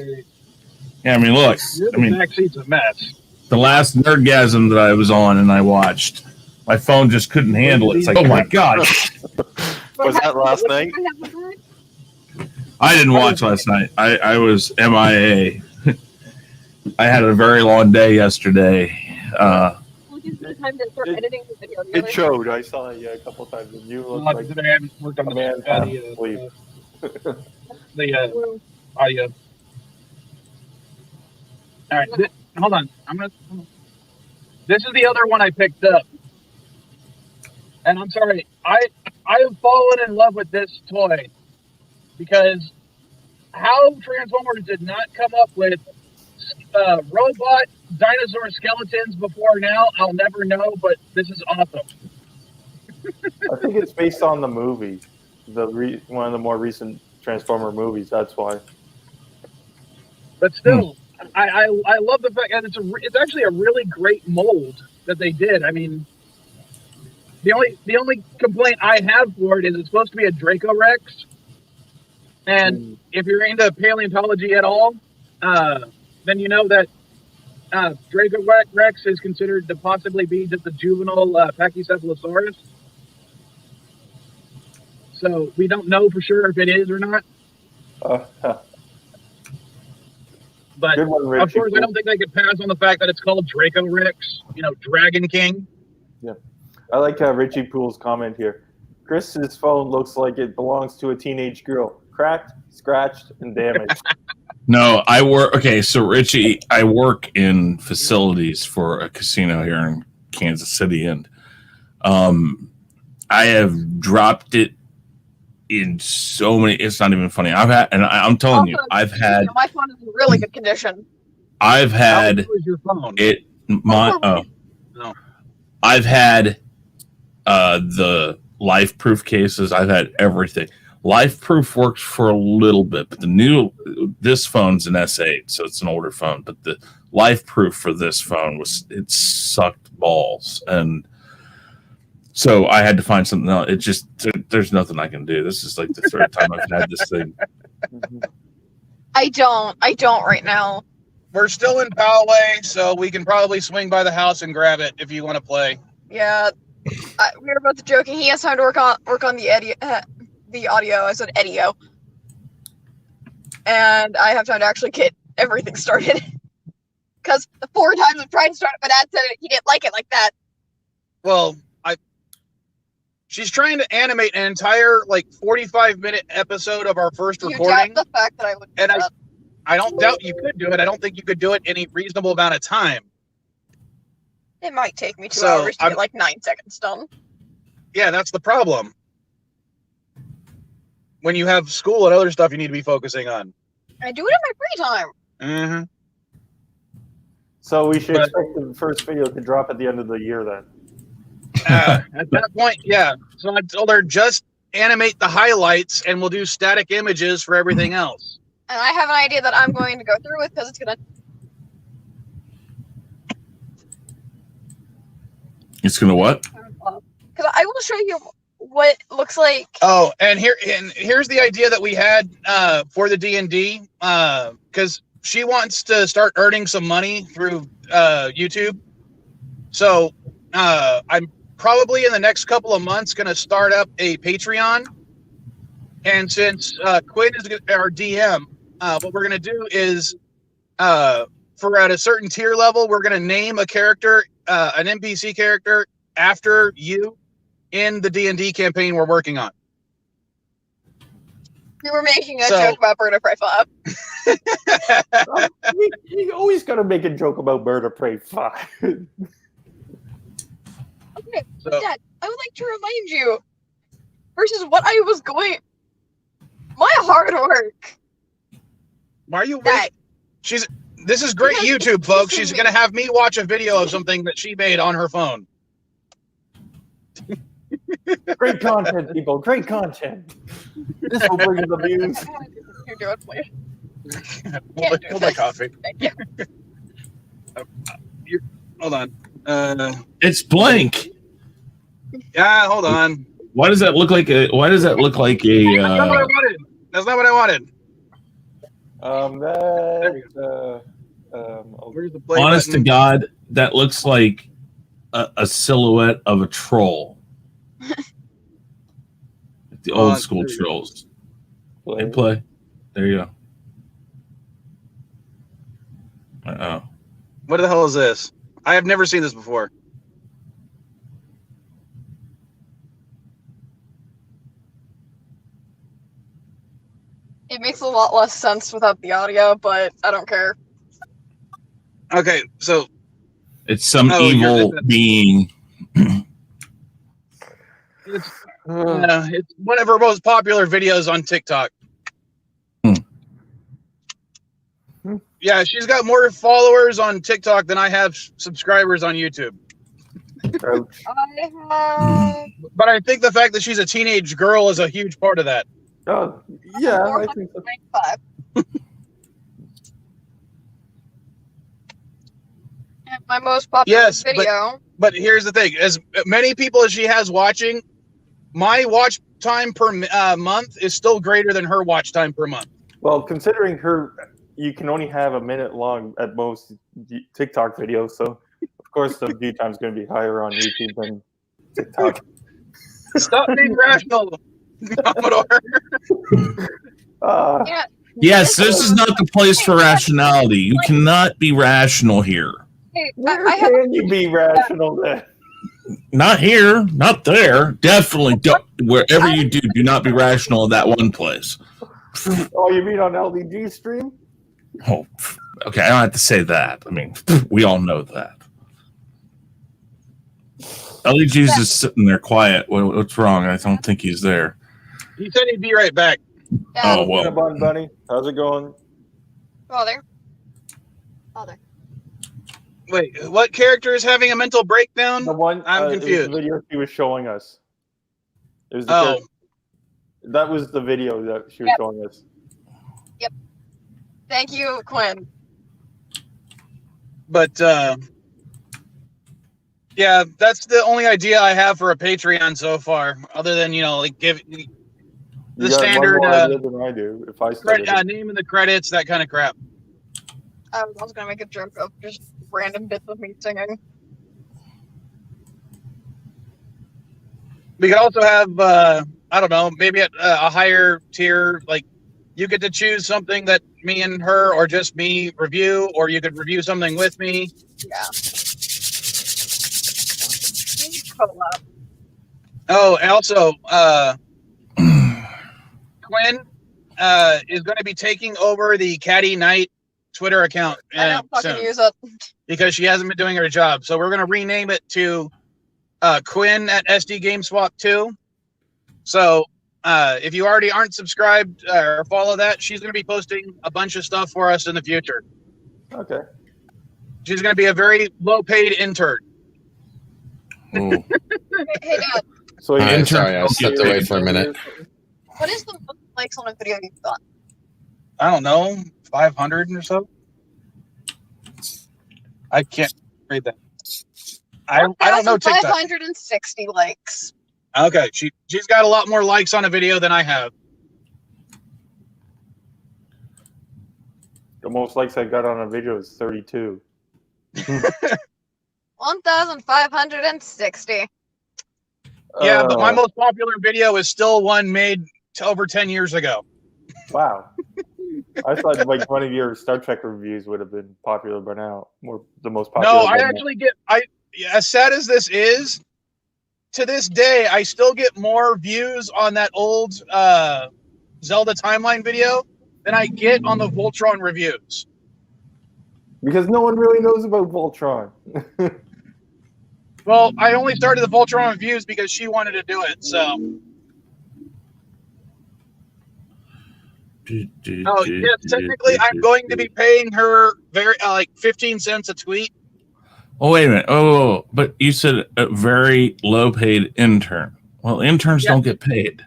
Yeah, I mean, look. The back seat's a mess. The last Nerdgasm that I was on and I watched, my phone just couldn't handle it. It's like, oh my God. Was that last night? I didn't watch last night. I was MIA. I had a very long day yesterday. It showed. I saw you a couple times, and you looked like today I haven't worked on the audio. All right, hold on. This is the other one I picked up, and I'm sorry. I have fallen in love with this toy because how Transformers did not come up with robot dinosaur skeletons before now, I'll never know, but this is awesome. I think it's based on the movie, one of the more recent Transformer movies. That's why. But still, I love the fact that it's actually a really great mold that they did. I mean, the only complaint I have for it is it's supposed to be a Draco Rex, and if you're into paleontology at all, then you know that Draco Rex is considered to possibly be just a juvenile Pachycephalosaurus. So we don't know for sure if it is or not. But Good one, of course, I don't think they could pass on the fact that it's called Draco Rex, Dragon King. Yeah. I like Richie Poole's comment here. Chris's phone looks like it belongs to a teenage girl. Cracked, scratched, and damaged. No, I work. Okay, so Richie, I work in facilities for a casino here in Kansas City, and I have dropped it in so many. It's not even funny. I'm telling you, I've had. My phone is in really good condition. I've had your phone? it. I've had the life proof cases. I've had everything. Life proof works for a little bit, but this phone's an S8, so it's an older phone. But the life proof for this phone it sucked balls, and so I had to find something else. It just there's nothing I can do. This is like the third time I've had this thing. I don't right now. We're still in Poway, so we can probably swing by the house and grab it if you want to play. Yeah, we were both joking. He has time to work on the audio. I said Edio, and I have time to actually get everything started. Because the 4 times I've tried to start it, my dad said he didn't like it like that. Well, she's trying to animate an entire 45-minute episode of our first recording. You doubt the fact that I would. And I don't doubt you could do it. I don't think you could do it any reasonable amount of time. It might take me 2 hours to get 9 seconds done. Yeah, that's the problem. When you have school and other stuff you need to be focusing on. I do it in my free time. Mm-hmm. So we should expect the first video to drop at the end of the year then. At that point, yeah. So I told her just animate the highlights and we'll do static images for everything else. And I have an idea that I'm going to go through with because it's going to... It's going to what? Because I will show you what it looks like. Oh, and here's the idea that we had for the D&D, because she wants to start earning some money through YouTube. So I'm probably in the next couple of months going to start up a Patreon. And since Quinn is our DM, what we're going to do is for at a certain tier level, we're going to name a character, an NPC character after you in the D&D campaign we're working on. We were making a joke about Bird of Prey 5. You always got to make a joke about Bird of Prey 5. Okay, Dad, I would like to remind you, versus what I was going... My hard work. Why are you waiting? This is great YouTube, folks. She's going to have me watch a video of something that she made on her phone. Great content, people. Great content. This will bring in the views. You're doing, please. Hold my coffee. Thank you. Hold on. It's blank. Yeah, hold on. Why does that look like a? Why does that look like a? That's not what I wanted. That's not what I wanted. Where's the play Honest button? to God, that looks like a silhouette of a troll. The old school trolls. Play. There you go. Uh-oh. What the hell is this? I have never seen this before. It makes a lot less sense without the audio, but I don't care. Okay, so it's some evil being. It's one of her most popular videos on TikTok. Yeah, she's got more followers on TikTok than I have subscribers on YouTube. But I think the fact that she's a teenage girl is a huge part of that. Oh, yeah, I think so. My most popular video. But here's the thing: as many people as she has watching, my watch time per month is still greater than her watch time per month. Well, considering her you can only have a minute long at most TikTok videos, so of course the view time is going to be higher on YouTube than TikTok. Stop being rational, Commodore. Yeah. Yes, this is not the place for rationality. You cannot be rational here. Hey, Where I have can you be rational then? Not here, not there. Definitely don't. Wherever you do not be rational in that one place. Oh, you mean on LDG stream? Oh, okay. I don't have to say that. I mean, we all know that. LEG's just sitting there quiet. What's wrong? I don't think he's there. He said he'd be right back. Oh, well. Bun Bunny, how's it going? Father. Father. Wait, what character is having a mental breakdown? The one I'm it was confused. the video she was showing us. It was the Oh. character- that was the video that she was showing us. Thank you, Quinn. But yeah, that's the only idea I have for a Patreon so far, other than like give the You got standard one more idea than I do. If I started, name in the credits, that kind of crap. I was gonna make a joke of just random bits of me singing. We could also have I don't know, maybe at a higher tier, like you get to choose something that me and her or just me review, or you could review something with me. Yeah. Collab. Oh, and also Quinn is going to be taking over the Caddy Knight Twitter account I don't fucking soon use it. because she hasn't been doing her job. So we're going to rename it to Quinn at SD GameSwap 2. So if you already aren't subscribed or follow that, she's going to be posting a bunch of stuff for us in the future. okay. She's going to be a very low-paid intern. Hey, Dad, So I'm sorry, I stepped away for a minute. what is the most likes on a video you've done? I don't know, 500 or so. I can't read that. I don't know TikTok. 560 likes. Okay, she's got a lot more likes on a video than I have. The most likes I got on a video is 32. 1,560. Yeah, but my Oh, most popular video is still one made over 10 years ago. wow. I thought like one of your Star Trek reviews would have been popular by now. More the most popular. No, I by now. actually get as sad as this is, to this day, I still get more views on that old Zelda timeline video than I get on the Voltron reviews. Because no one really knows about Voltron. Well, I only started the Voltron reviews because she wanted to do it, so. Oh, yes, technically, I'm going to be paying her very like 15 cents a tweet. Oh, wait a minute. Oh, but you said a very low-paid intern. Well, interns don't get paid.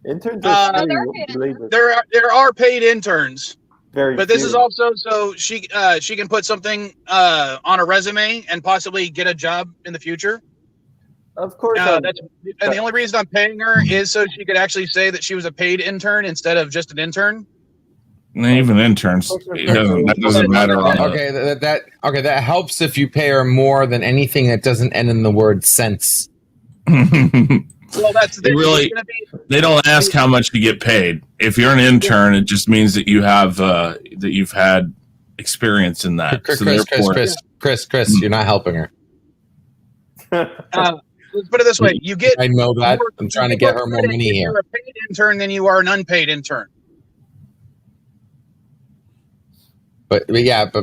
Interns are they're free paid. labor. There are paid interns, Very but this few. is also so she can put something on a resume and possibly get a job in the future. Of course. And the only reason I'm paying her is so she could actually say that she was a paid intern instead of just an intern. And even interns, that doesn't matter. Okay, that helps if you pay her more than anything that doesn't end in the word cents. Well, that's They really- They don't ask how much you get paid. If you're an intern, it just means that you have that you've had experience in that. Chris, So Chris, therefore- Chris, you're not helping her. Let's put it this way: you get. I know that. more- I'm trying to you get get her more credit money if here. You're a paid intern than you are an unpaid intern. But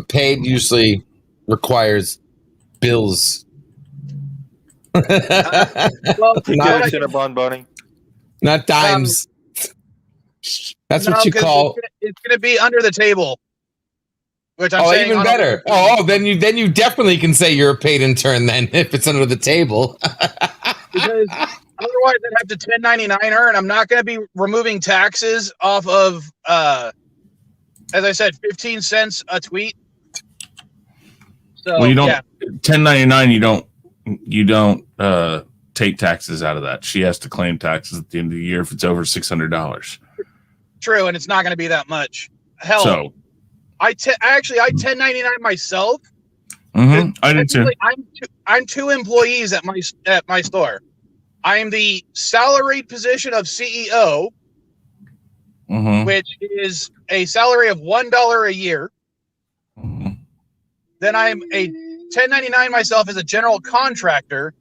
paid usually requires bills. Well, You not, get a Cinnabon Bunny. not dimes. That's no, what you 'cause call. It's going to be under the table. Which I'm saying Even on a- better. Then you definitely can say you're a paid intern then if it's under the table. Because otherwise I'd have to 1099 her, and I'm not going to be removing taxes off of, as I said, 15 cents a tweet. So Well, you don't. yeah, 1099. You don't take taxes out of that. She has to claim taxes at the end of the year if it's over $600. true, and it's not going to be that much. Hell, So I 1099 myself. Mm-hmm. I did too. I'm two employees at my store. I am the salaried position of CEO, which is a salary of $1 a year. Then I'm a 1099 myself as a general contractor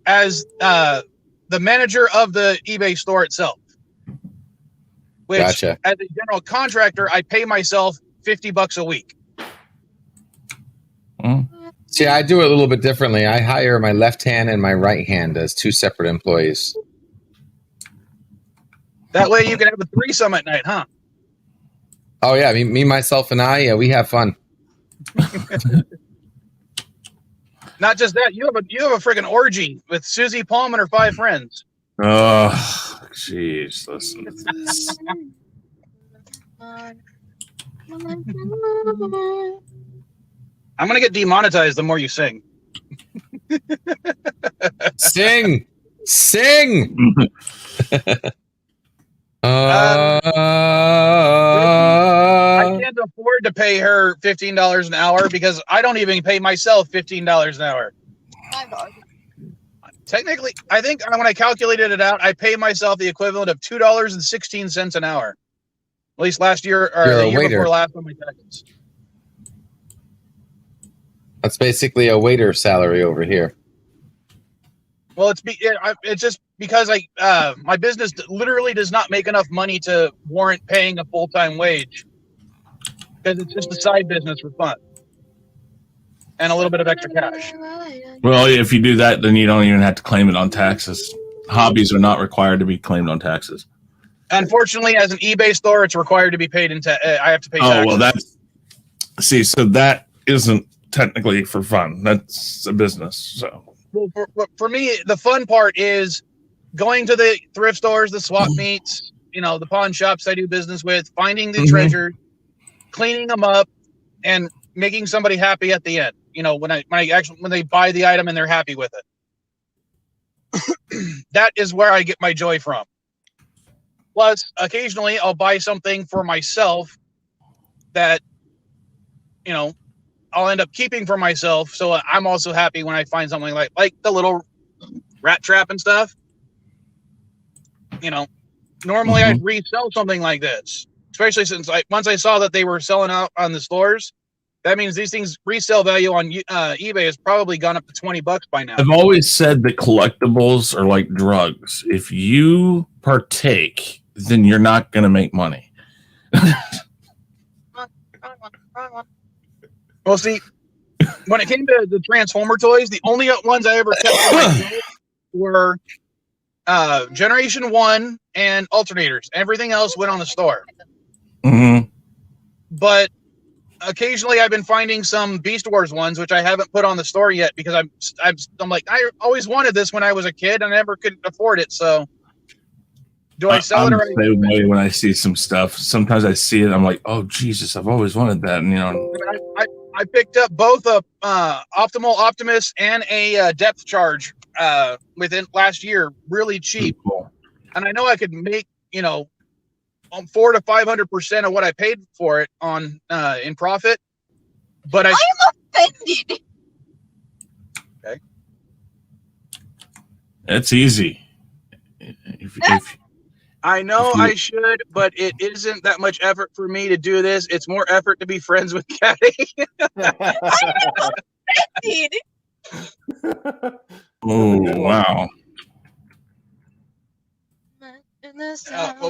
as the manager of the eBay store itself. Which, Gotcha. as a general contractor, I pay myself $50 a week. See, I do it a little bit differently. I hire my left hand and my right hand as two separate employees. That way you can have a threesome at night, huh? Oh yeah, me, myself, and I. Yeah, we have fun. Not just that, you have a freaking orgy with Susie Palm and her 5 friends. Oh, jeez, listen to this. I'm gonna get demonetized the more you sing. Sing. I can't afford to pay her $15 an hour because I don't even pay myself $15 an hour. Technically, I think when I calculated it out, I pay myself the equivalent of $2.16 an hour. At least last year or the year before last on my taxes. That's basically a waiter salary over here. Well, it's just because my business literally does not make enough money to warrant paying a full-time wage because it's just a side business for fun and a little bit of extra cash. Well, if you do that, then you don't even have to claim it on taxes. Hobbies are not required to be claimed on taxes. Unfortunately, as an eBay store, it's required to be paid I have to pay taxes. Oh, well, so that isn't technically for fun. That's a business. So, well, for me, the fun part is going to the thrift stores, the swap meets, the pawn shops I do business with, finding the treasure, cleaning them up, and making somebody happy at the end. When they buy the item and they're happy with it. That is where I get my joy from. Plus, occasionally I'll buy something for myself that, I'll end up keeping for myself. So I'm also happy when I find something like the little rat trap and stuff. Normally I'd resell something like this, especially since once I saw that they were selling out on the stores. That means these things resale value on eBay has probably gone up to $20 by now. I've always said that collectibles are like drugs. If you partake, then you're not going to make money. Wrong one. Well, see, when it came to the Transformer toys, the only ones I ever kept for myself were Generation 1 and alternators. Everything else went on the store. But occasionally I've been finding some Beast Wars ones, which I haven't put on the store yet because I'm like, I always wanted this when I was a kid and I never could afford it. So do I sell it or the same way when I see some stuff? Sometimes I see it, I'm like, oh Jesus, I've always wanted that. And I picked up both a Optimal Optimus and a depth charge within last year, really cheap. Cool. And I know I could make 400 to 500% of what I paid for it on in profit. But I'm offended. Okay, it's easy. I know I should, but it isn't that much effort for me to do this. It's more effort to be friends with Caddy. Oh, wow.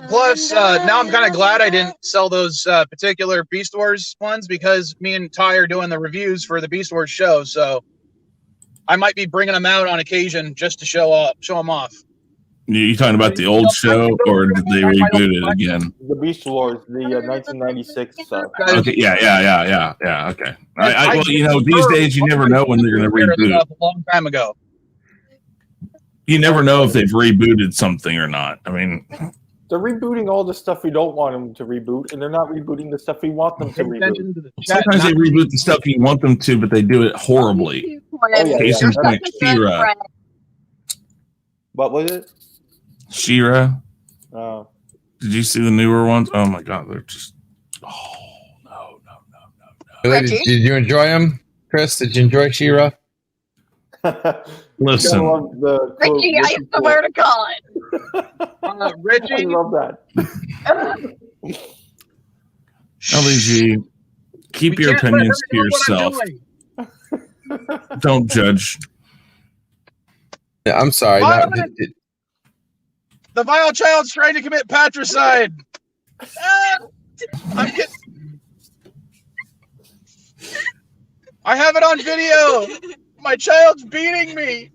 Plus, now I'm kind of glad I didn't sell those particular Beast Wars ones because me and Ty are doing the reviews for the Beast Wars show. So I might be bringing them out on occasion just to show them off. You talking about the old show, or did they reboot it again? The Beast Wars, the 1996 stuff. Okay, yeah. Okay. Well, these days you never know when they're going to reboot. A long time ago. You never know if they've rebooted something or not. I mean, they're rebooting all the stuff we don't want them to reboot, and they're not rebooting the stuff we want them to reboot. Sometimes they reboot the stuff you want them to, but they do it horribly. Case in point, She-Ra. What was it? She-Ra. Oh. Did you see the newer ones? Oh my God, they're just. Oh no, Did you enjoy him, Chris? Did you enjoy She-Ra? Listen, Richie, I swear to God. Richie, I love that. LDG, keep your opinions to yourself. Don't judge. Yeah, I'm sorry. The vile child's trying to commit patricide. I have it on video. My child's beating me.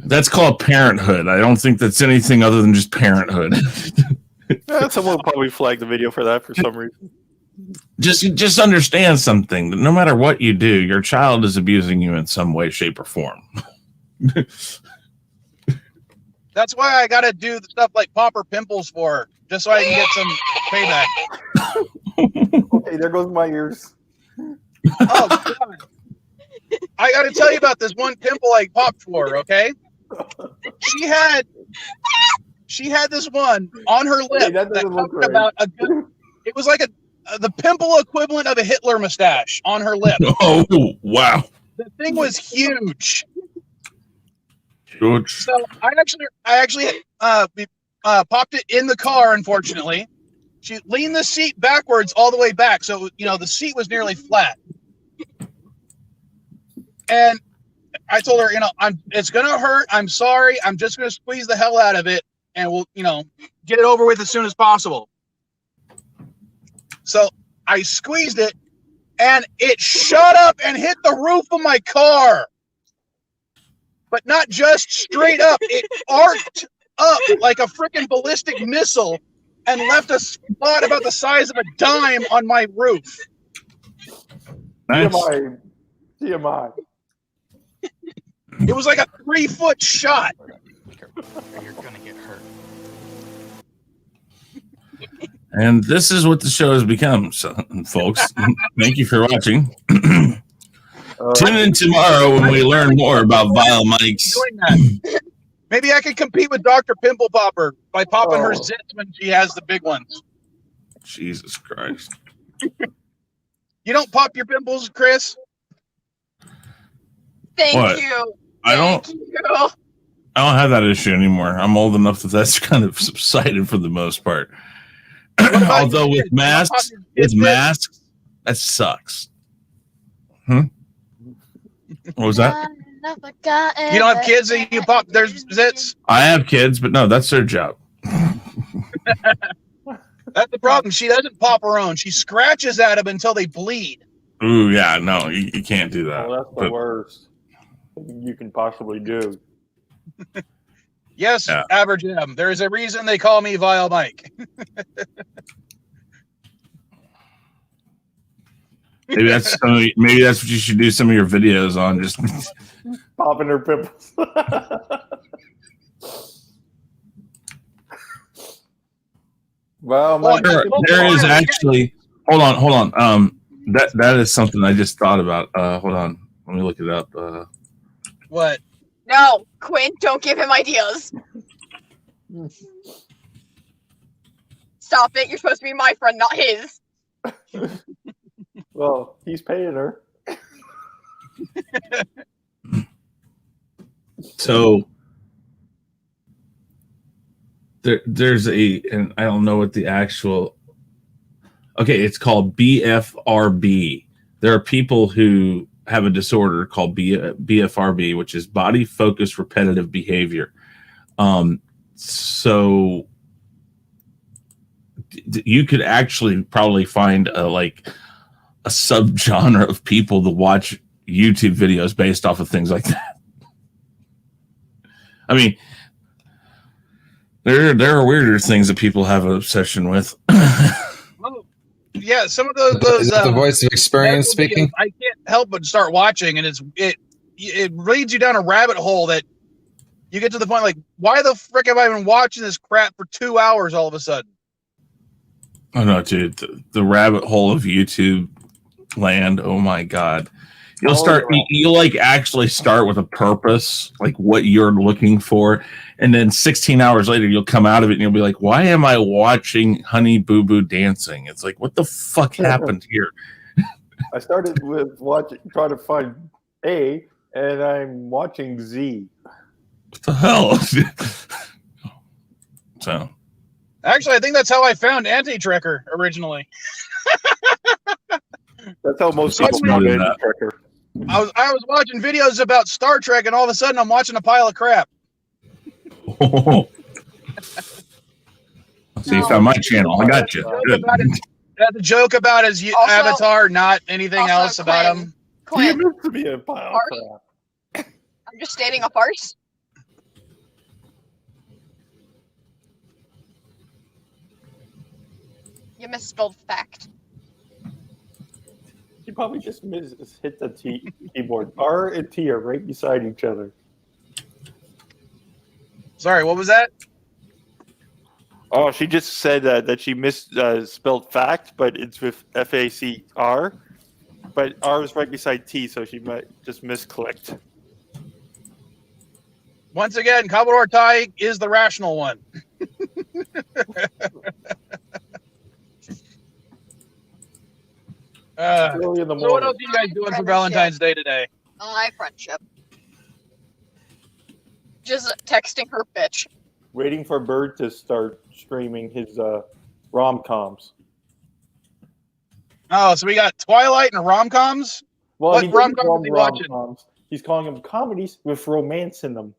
That's called parenthood. I don't think that's anything other than just parenthood. Someone will probably flag the video for that for some reason. Just understand something. That no matter what you do, your child is abusing you in some way, shape, or form. That's why I gotta do the stuff like pop her pimples for her, just so I can get some payback. Okay, there goes my ears. Oh God! I gotta tell you about this one pimple I popped for her. Okay, she had this one on her lip Hey, that doesn't look covered right. about a good. It was like the pimple equivalent of a Hitler mustache on her lip. Oh wow! The thing was huge. Huge. So I actually popped it in the car. Unfortunately, she leaned the seat backwards all the way back, so the seat was nearly flat. And I told her, it's gonna hurt. I'm sorry. I'm just gonna squeeze the hell out of it, and we'll, get it over with as soon as possible. So I squeezed it, and it shot up and hit the roof of my car. But not just straight up. It arced up like a freaking ballistic missile and left a spot about the size of a dime on my roof. Nice. TMI. It was like a 3-foot shot. You're gonna get hurt. And this is what the show has become, so, folks. Thank you for watching. Tune in tomorrow when we learn more about Vile Mike's. Maybe I could compete with Dr. Pimple Popper by popping her zits when she has the big ones. Jesus Christ. You don't pop your pimples, Chris? Thank you. I don't have that issue anymore. I'm old enough that that's kind of subsided for the most part. Although with masks, that sucks. What was that? You don't have kids that you pop their zits? I have kids, but no, that's their job. That's the problem. She doesn't pop her own. She scratches at them until they bleed. Ooh, yeah, no, you can't do that. Oh, that's the worst you can possibly do. Yes, yeah. Average M. There is a reason they call me Vile Mike. Maybe that's what you should do some of your videos on. Just popping her pimples. Well, there is actually. Hold on. That is something I just thought about. Hold on, let me look it up. What? No, Quinn, don't give him ideas. Stop it. You're supposed to be my friend, not his. Well, he's paying her. So there's and I don't know what the actual. Okay, it's called BFRB. There are people who have a disorder called BFRB, which is body focused repetitive behavior. So you could actually probably find a subgenre of people to watch YouTube videos based off of things like that. I mean, there are weirder things that people have an obsession with. Yeah, some of those is that the voice of experience speaking? I can't help but start watching, and it leads you down a rabbit hole that you get to the point like, why the frick have I been watching this crap for 2 hours all of a sudden? Oh no, dude, the rabbit hole of YouTube land. Oh my God, You'll start. You like actually start with a purpose, like what you're looking for, and then 16 hours later, you'll come out of it and you'll be like, "Why am I watching Honey Boo Boo dancing?" It's like, what the fuck happened here? I started with trying to find A, and I'm watching Z. What the hell? So, Actually, I think that's how I found Anti-Trekker originally. That's how most So people found Anti-Trekker. I was watching videos about Star Trek, and all of a sudden, I'm watching a pile of crap. So you found my channel. I got you. Good. That's a joke about his Also- avatar, not anything also, else about Quinn. him. You Quinn, meant to be a pile of crap. I'm just stating a farce. You misspelled fact. You probably just hit the keyboard. R and T are right beside each other. Sorry, what was that? Oh, she just said that she misspelled fact, but it's with FACR. But R is right beside T, so she might just misclicked. Once again, Commodore Ty is the rational one. Early in the So what morning. else are you guys doing for Valentine's Day today? My friendship. Just texting her bitch. Waiting for Bird to start streaming his rom-coms. Oh, so we got Twilight and rom-coms? Well, What he doesn't rom-com call is he them watching? rom-coms. He's calling them comedies with romance in them.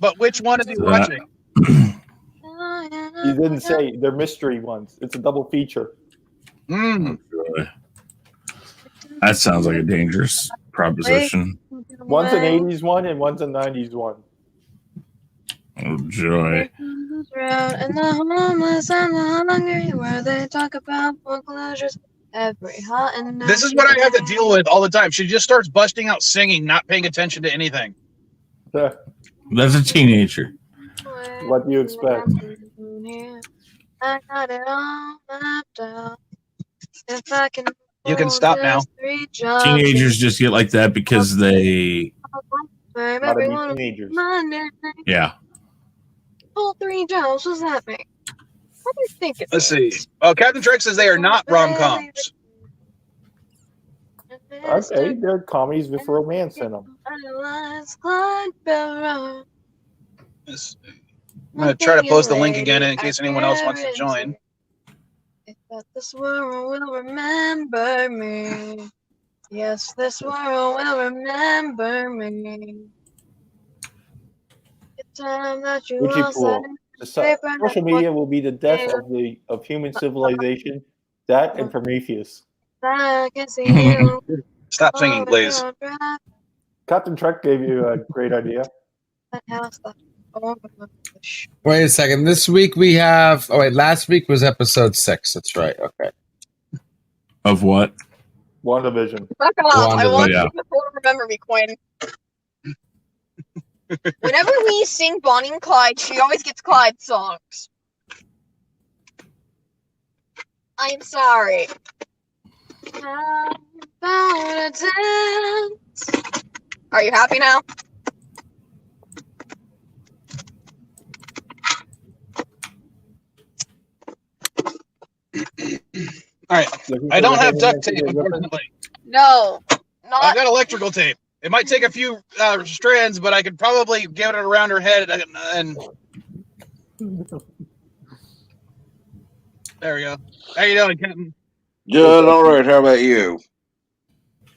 But which one is he So watching? He didn't say they're mystery ones. It's a double feature. That sounds like a dangerous proposition. One's an 80s one and one's a 90s one. Oh, joy. And the homeless and the hungry, where they talk about foreclosures every hot and This is what I have to deal with all the time. She just starts busting out singing, not paying attention to anything. That's a teenager. What do you expect? I got it all mapped out. If I can You can stop now. Teenagers just get like that because they, Gotta be teenagers. yeah. Pull 3 jobs, what's that mean? What do you think it Let's see. Oh, Captain Trick says they are not rom-coms. Okay, they're comedies with romance in them. I'm I'm going to try to post the link again in case anyone else wants to join. But this world will remember me. Yes, this world will remember me. The time that you Which is lost cool. that Social media will be the death of human civilization. That and Prometheus. I can see you. Stop singing, please. Captain Trek gave you a great idea. Wait a second. This week we have. Oh wait, last week was episode 6. That's right. Okay. Of what? WandaVision. Fuck off. I want yeah. you to remember me, Quinn. Whenever we sing Bonnie and Clyde, she always gets Clyde songs. I'm sorry. Are you happy now? All right. I don't have duct tape, unfortunately. No. Not. I've got electrical tape. It might take a few strands, but I could probably get it around her head and there we go. How you doing, Captain? Good, all right. How about you?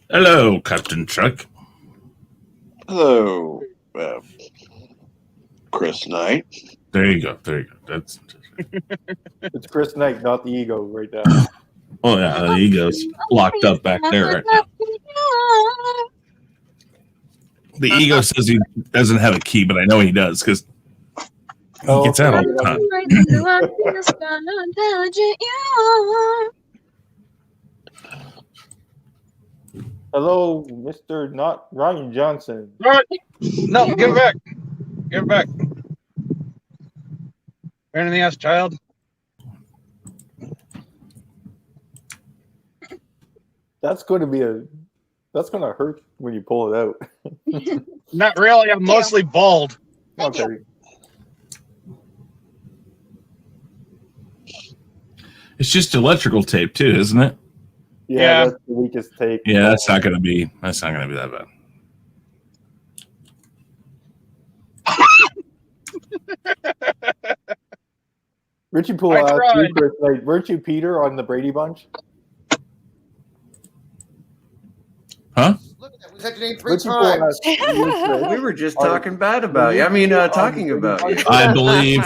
Hello, Captain Truck. Hello, Chris Knight. There you go. There you go. That's. It's Chris Knight, not the ego, right now. Oh yeah, the ego's locked up back there right now. The ego says he doesn't have a key, but I know he does because he gets out all the time. Hello, Mr. Not Ryan Johnson. No, give it back. Give it back. Anything else, child? That's going to hurt when you pull it out. Not really. I'm mostly bald. Okay. It's just electrical tape too, isn't it? Yeah, that's the weakest tape. Yeah, that's not gonna be that bad. Richie Poole asked you, Chris, like, weren't you Peter on the Brady Bunch? Huh? We said your name 3 times. We were just talking bad about you. I mean, talking about you. I believe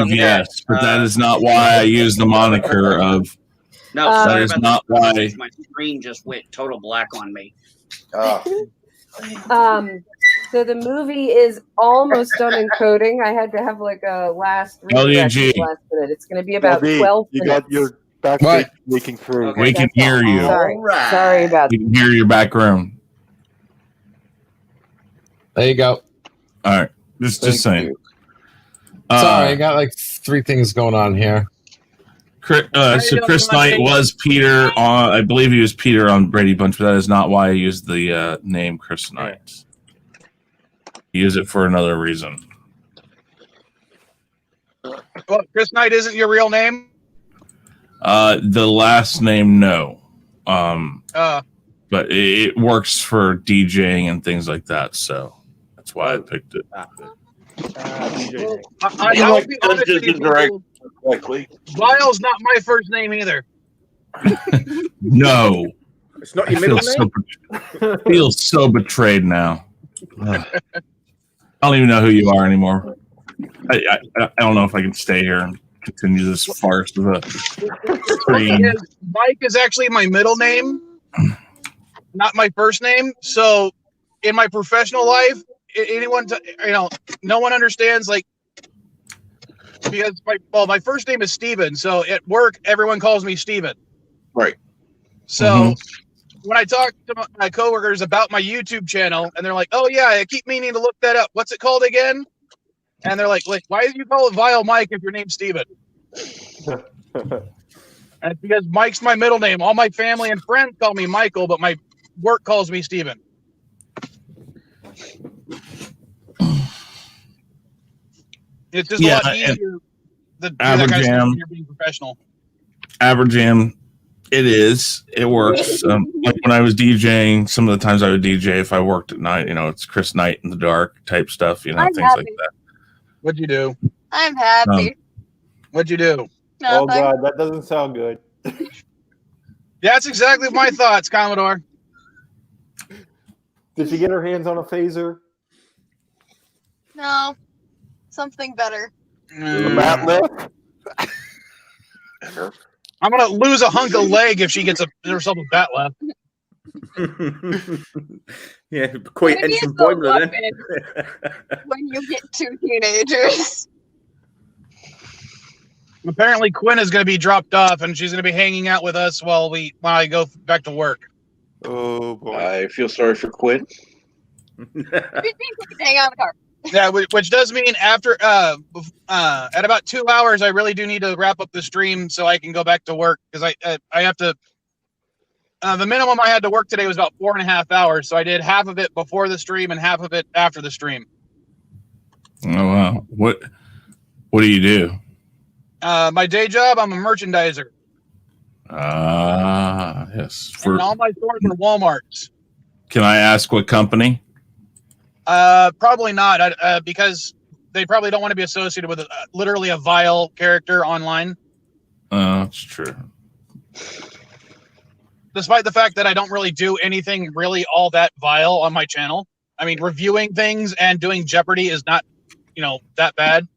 yes, but that is not why I use the moniker of. No, that sorry is about not why. My screen just went total black on me. So the movie is almost done encoding. I had to have like a last LUG. last minute. It's going to be about 12 You minutes. got your backstage leaking through. We can hear you. Sorry about We can hear your background. There you go. All right, just saying. Sorry, I got like 3 things going on here. So Chris Knight was Peter on. I believe he was Peter on Brady Bunch, but that is not why I used the name Chris Knight. Use it for another reason. Well, Chris Knight isn't your real name? The last name, no. But it works for DJing and things like that, so that's why I picked it. I'll be honest with you, people. Vile's not my first name either. No. It's not your middle name? I feel so betrayed now. I don't even know who you are anymore. I don't know if I can stay here and continue this farce of a stream. Mike is actually my middle name, not my first name. So, in my professional life, no one understands. Like, because my first name is Steven. So at work, everyone calls me Steven. Right. So. When I talk to my coworkers about my YouTube channel, and they're like, "Oh yeah, I keep meaning to look that up. What's it called again?" And they're like, "Why do you call it Vile Mike if your name's Steven?" And it's because Mike's my middle name. All my family and friends call me Michael, but my work calls me Steven. It's just a lot easier to do that kind of stuff when you're being professional. Average It is. It works. Like when I was DJing, some of the times I would DJ if I worked at night. It's Chris Knight in the dark type stuff. Things like that. What'd you do? I'm happy. What'd you do? Oh God, that doesn't sound good. That's exactly my thoughts, Commodore. Did she get her hands on a phaser? No, something better. A mat lift? I'm gonna lose a hunk of leg if she gets herself a bat left. Yeah, quite ensign Boimler then. When you get 2 teenagers. Apparently, Quinn is going to be dropped off, and she's going to be hanging out with us while I go back to work. Oh boy! I feel sorry for Quinn. Hang on the car. Yeah, which does mean after at about 2 hours, I really do need to wrap up the stream so I can go back to work because I have to. The minimum I had to work today was about 4.5 hours, so I did half of it before the stream and half of it after the stream. Oh wow! What do you do? My day job, I'm a merchandiser. Yes. And all my stores are Walmarts. Can I ask what company? Probably not, because they probably don't want to be associated with literally a vile character online. That's true. Despite the fact that I don't really do anything really all that vile on my channel. I mean, reviewing things and doing Jeopardy is not, that bad.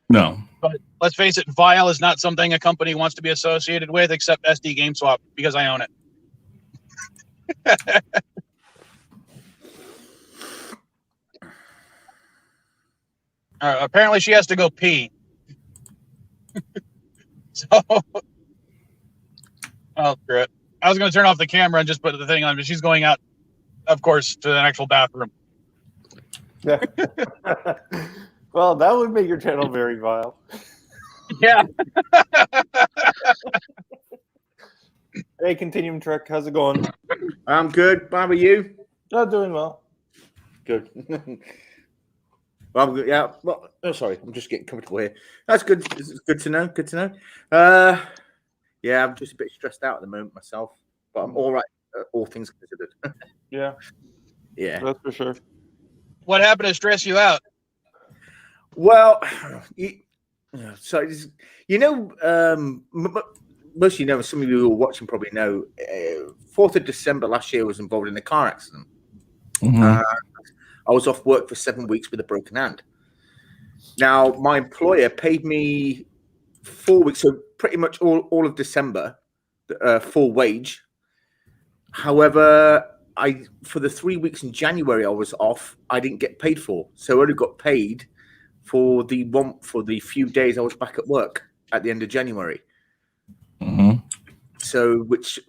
No. But let's face it, vile is not something a company wants to be associated with except SD GameSwap because I own it. Apparently she has to go pee. Screw it. I was going to turn off the camera and just put the thing on, but she's going out, of course, to an actual bathroom. Yeah. Well, that would make your channel very vile. Yeah. Hey, Continuum Truck, how's it going? I'm good. How are you? Oh, doing well. Good. Well, I'm good. Yeah. Well, oh, sorry. I'm just getting comfortable here. That's good. It's good to know. Good to know. Yeah, I'm just a bit stressed out at the moment myself, but I'm all right. All things considered. Yeah. Yeah. That's for sure. What happened to stress you out? Well, so most of you know, some of you who are watching probably know, 4th of December last year I was involved in a car accident. Mhm. I was off work for 7 weeks with a broken hand. Now, my employer paid me 4 weeks, so pretty much all of December, full wage. However, for the 3 weeks in January I was off, I didn't get paid for. So I only got paid for the few days I was back at work at the end of January. Mhm. So, which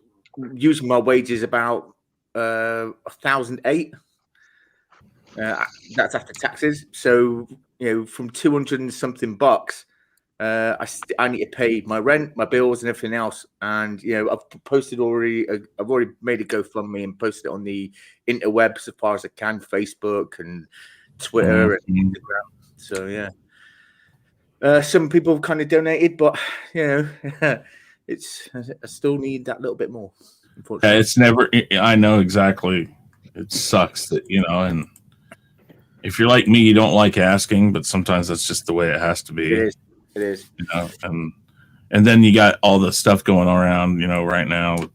using my wages about 1,008. That's after taxes. So, from 200 and something bucks, I need to pay my rent, my bills, and everything else. And I've posted already. I've already made a GoFundMe and posted it on the interwebs as far as I can, Facebook and Twitter and Instagram. So yeah, some people have kind of donated, but it's I still need that little bit more. Yeah, it's never. I know exactly. It sucks that and if you're like me, you don't like asking, but sometimes that's just the way it has to be. It is. It is. And then you got all the stuff going around, right now.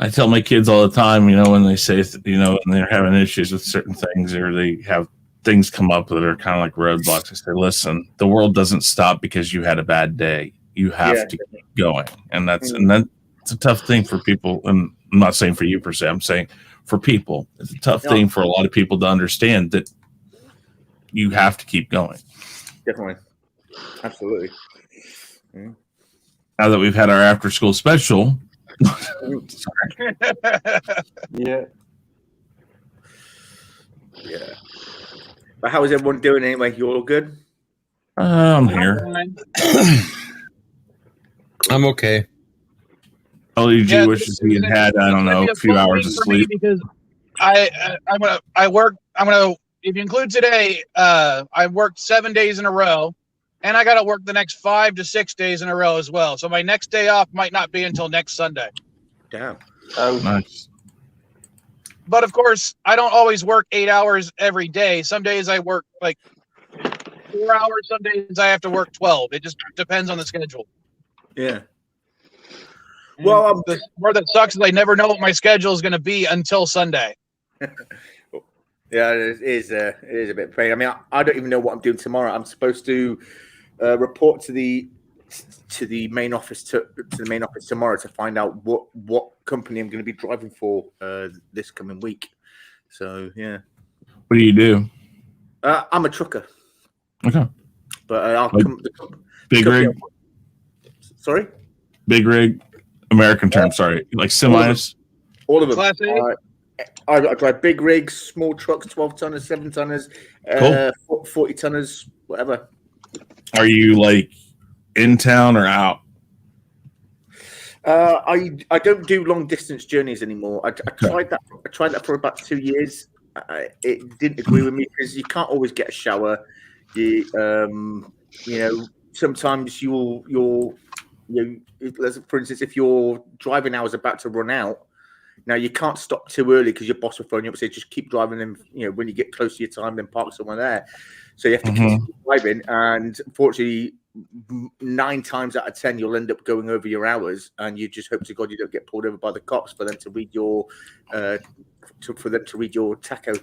I tell my kids all the time, when they say, and they're having issues with certain things or they have things come up that are kind of like roadblocks. I say, listen, the world doesn't stop because you had a bad day. You have to keep going. And that's a tough thing for people. And I'm not saying for you per se, I'm saying for people. It's a tough thing for a lot of people to understand that you have to keep going. Definitely. Absolutely. Mm. Now that we've had our after school special. Yeah. Yeah. But how is everyone doing anyway? You all good? I'm here. I'm okay. LEG wishes he had I don't know, a few hours of sleep. Because I'm gonna if you include today, I worked 7 days in a row, and I got to work the next 5 to 6 days in a row as well. So my next day off might not be until next Sunday. Damn. Oh, nice. But of course, I don't always work 8 hours every day. Some days I work like 4 hours. Some days I have to work 12. It just depends on the schedule. Yeah. Well, the part that sucks is I never know what my schedule is going to be until Sunday. Yeah, it is a bit pain. I mean, I don't even know what I'm doing tomorrow. I'm supposed to report to the main office tomorrow to find out what company I'm going to be driving for this coming week. So yeah. What do you do? I'm a trucker. Okay. But I'll come. Big rig. Sorry. Big rig. American term. Sorry, like semis. All of them. Class A? I drive big rigs, small trucks, 12 tonners, 7 tonners, 40 tonners, whatever. Are you like in town or out? I don't do long distance journeys anymore. I tried that. I tried that for about 2 years. It didn't agree with me because you can't always get a shower. Sometimes for instance, if your driving hour is about to run out, now you can't stop too early because your boss will phone you up and say, just keep driving them. When you get close to your time, then park somewhere there. So you have to keep driving. And unfortunately, 9 times out of 10, you'll end up going over your hours, and you just hope to God you don't get pulled over by the cops for them to read your taco.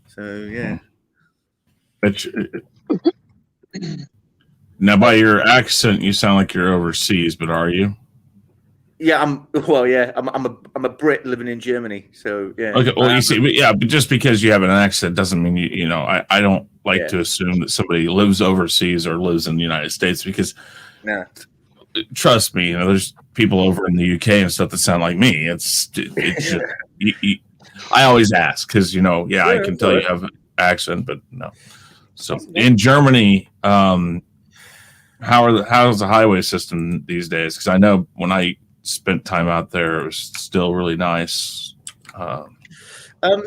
So yeah. Now, by your accent, you sound like you're overseas, but are you? Yeah, I'm a Brit living in Germany, so yeah. Okay, well, you see, but just because you have an accent doesn't mean I don't like to assume that somebody lives overseas or lives in the United States because, trust me, there's people over in the UK and stuff that sound like me. It's just, I always ask because I can tell you have an accent, but no. So in Germany, how's the highway system these days? Because I know when I spent time out there, it was still really nice.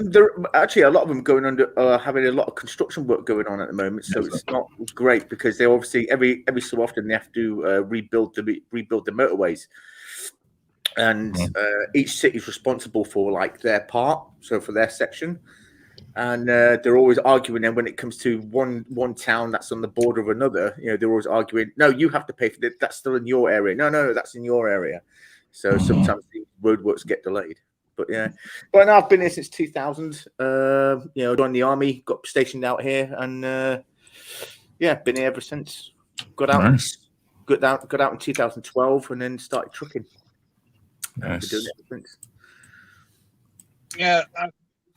There actually a lot of them going under having a lot of construction work going on at the moment, so it's not great because they obviously every so often they have to rebuild the motorways, and each city is responsible for like their part, so for their section, and they're always arguing. And when it comes to one town that's on the border of another, they're always arguing. No, you have to pay for that. That's still in your area. No, that's in your area. So sometimes the roadworks get delayed. But yeah, but I've been here since 2000. Joined the army, got stationed out here, and been here ever since. Got out in 2012, and then started trucking. Nice. Been doing it ever since. Yeah,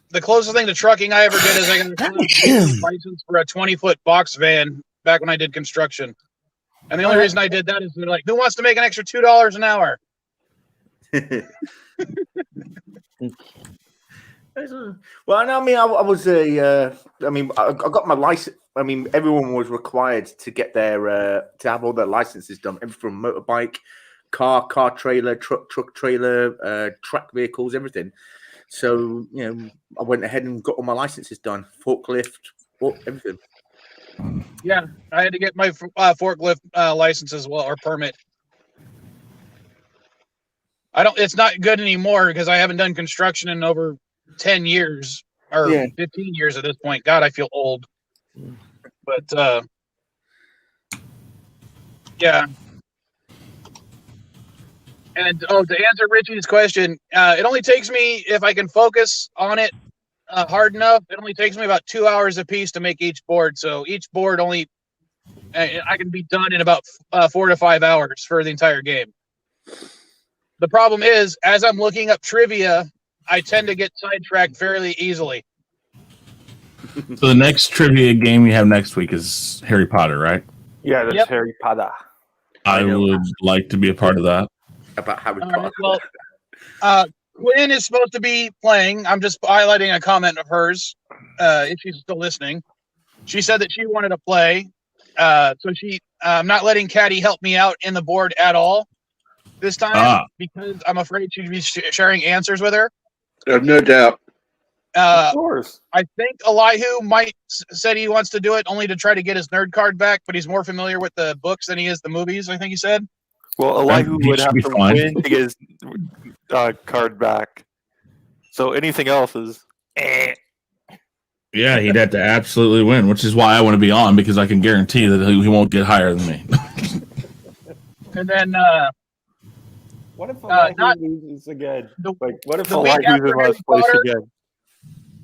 the closest thing to trucking I ever did is I got a license for a 20-foot box van back when I did construction. And the only reason I did that is they're like, who wants to make an extra $2 an hour? Well, I mean, I was I got my license. I mean, everyone was required to get their to have all their licenses done, everything from motorbike, car trailer, truck trailer, track vehicles, everything. So I went ahead and got all my licenses done, forklift, everything. Yeah, I had to get my forklift license as well, or permit. It's not good anymore because I haven't done construction in over 10 years or 15 years at this point. God, I feel old. But yeah. And to answer Richie's question, it only takes me, if I can focus on it hard enough, it only takes me about 2 hours a piece to make each board. So each board I can be done in about 4 to 5 hours for the entire game. The problem is, as I'm looking up trivia, I tend to get sidetracked fairly easily. So the next trivia game we have next week is Harry Potter, right? Yeah, that's Harry Potter. I would like to be a part of that. About Harry Potter. Well, Quinn is supposed to be playing. I'm just highlighting a comment of hers, if she's still listening. She said that she wanted to play. So I'm not letting Caddy help me out in the board at all this time because I'm afraid she'd be sharing answers with her. I have no doubt. Of course. I think Elihu said he wants to do it only to try to get his nerd card back, but he's more familiar with the books than he is the movies, I think he said. Well, Elihu would have to win to get his card back. So anything else is Yeah, he'd have to absolutely win, which is why I want to be on, because I can guarantee that he won't get higher than me. And then what if Elihu loses again? What if Elihu in last place again?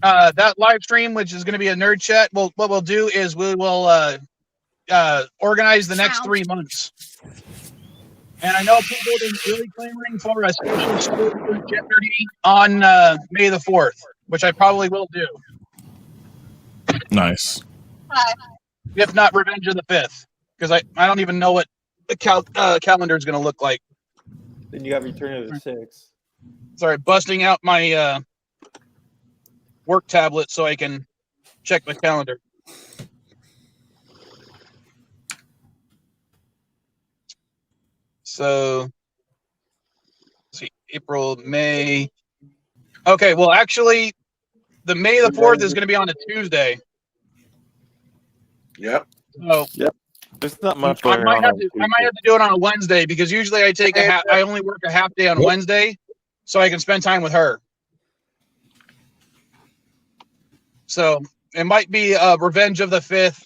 That live stream, which is going to be a nerd chat, what we'll do is we will organize the next 3 months. And I know people have been really clamoring for a special Star Wars Jeopardy on May the 4th, which I probably will do. Nice. If not Revenge of the 5th, because I don't even know what the calendar is going to look like. Then you got Return of the 6th. Sorry, busting out my work tablet so I can check my calendar. So, let's see, April, May. Okay, well, actually, the May the 4th is going to be on a Tuesday. Yep. So, there's not much. I might have to do it on a Wednesday because usually I only work a half day on Wednesday, so I can spend time with her. So it might be Revenge of the 5th,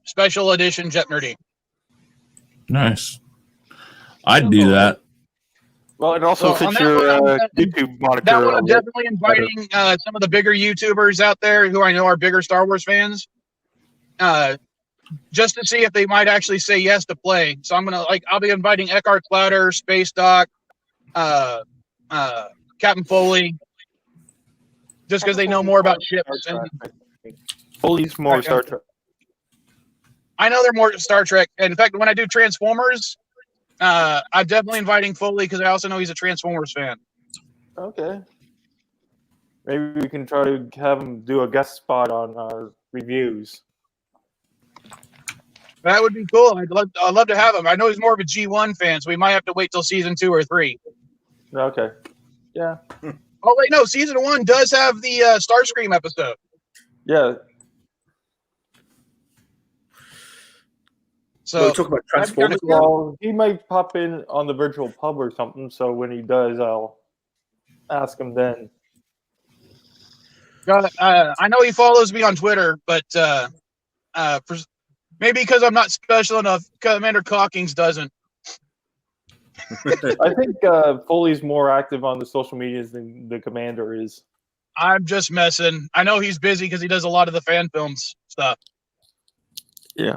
special edition Jet Nerdy. Nice. I'd do that. Well, and also since your YouTube moniker, that one I'm definitely inviting some of the bigger YouTubers out there who I know are bigger Star Wars fans, just to see if they might actually say yes to play. So I'll be inviting Eckhart Clouder, Space Doc, Captain Foley, just because they know more about ships. Foley's more Star Trek. I know they're more Star Trek. And in fact, when I do Transformers, I'm definitely inviting Foley because I also know he's a Transformers fan. Okay. Maybe we can try to have him do a guest spot on our reviews. That would be cool. I'd love to have him. I know he's more of a G1 fan, so we might have to wait till season 2 or 3. Okay. Yeah. Oh wait, no. Season 1 does have the Starscream episode. Yeah. So talk about Transformers. Well, he might pop in on the virtual pub or something. So when he does, I'll ask him then. I know he follows me on Twitter, but maybe because I'm not special enough, Commander Cockings doesn't. I think Foley's more active on the social medias than the Commander is. I'm just messing. I know he's busy because he does a lot of the fan films stuff. Yeah,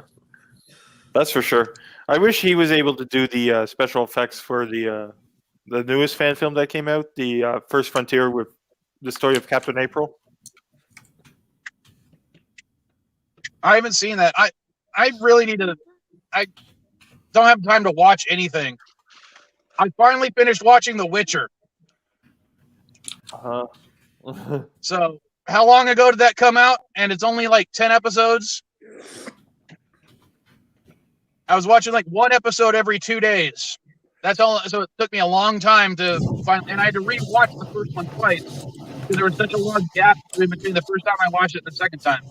that's for sure. I wish he was able to do the special effects for the newest fan film that came out, the First Frontier, with the story of Captain April. I haven't seen that. I really need to. I don't have time to watch anything. I finally finished watching The Witcher. So, how long ago did that come out? And it's only like 10 episodes. I was watching like one episode every 2 days. That's all. So it took me a long time to find, and I had to rewatch the first one twice because there was such a long gap between the first time I watched it and the second time.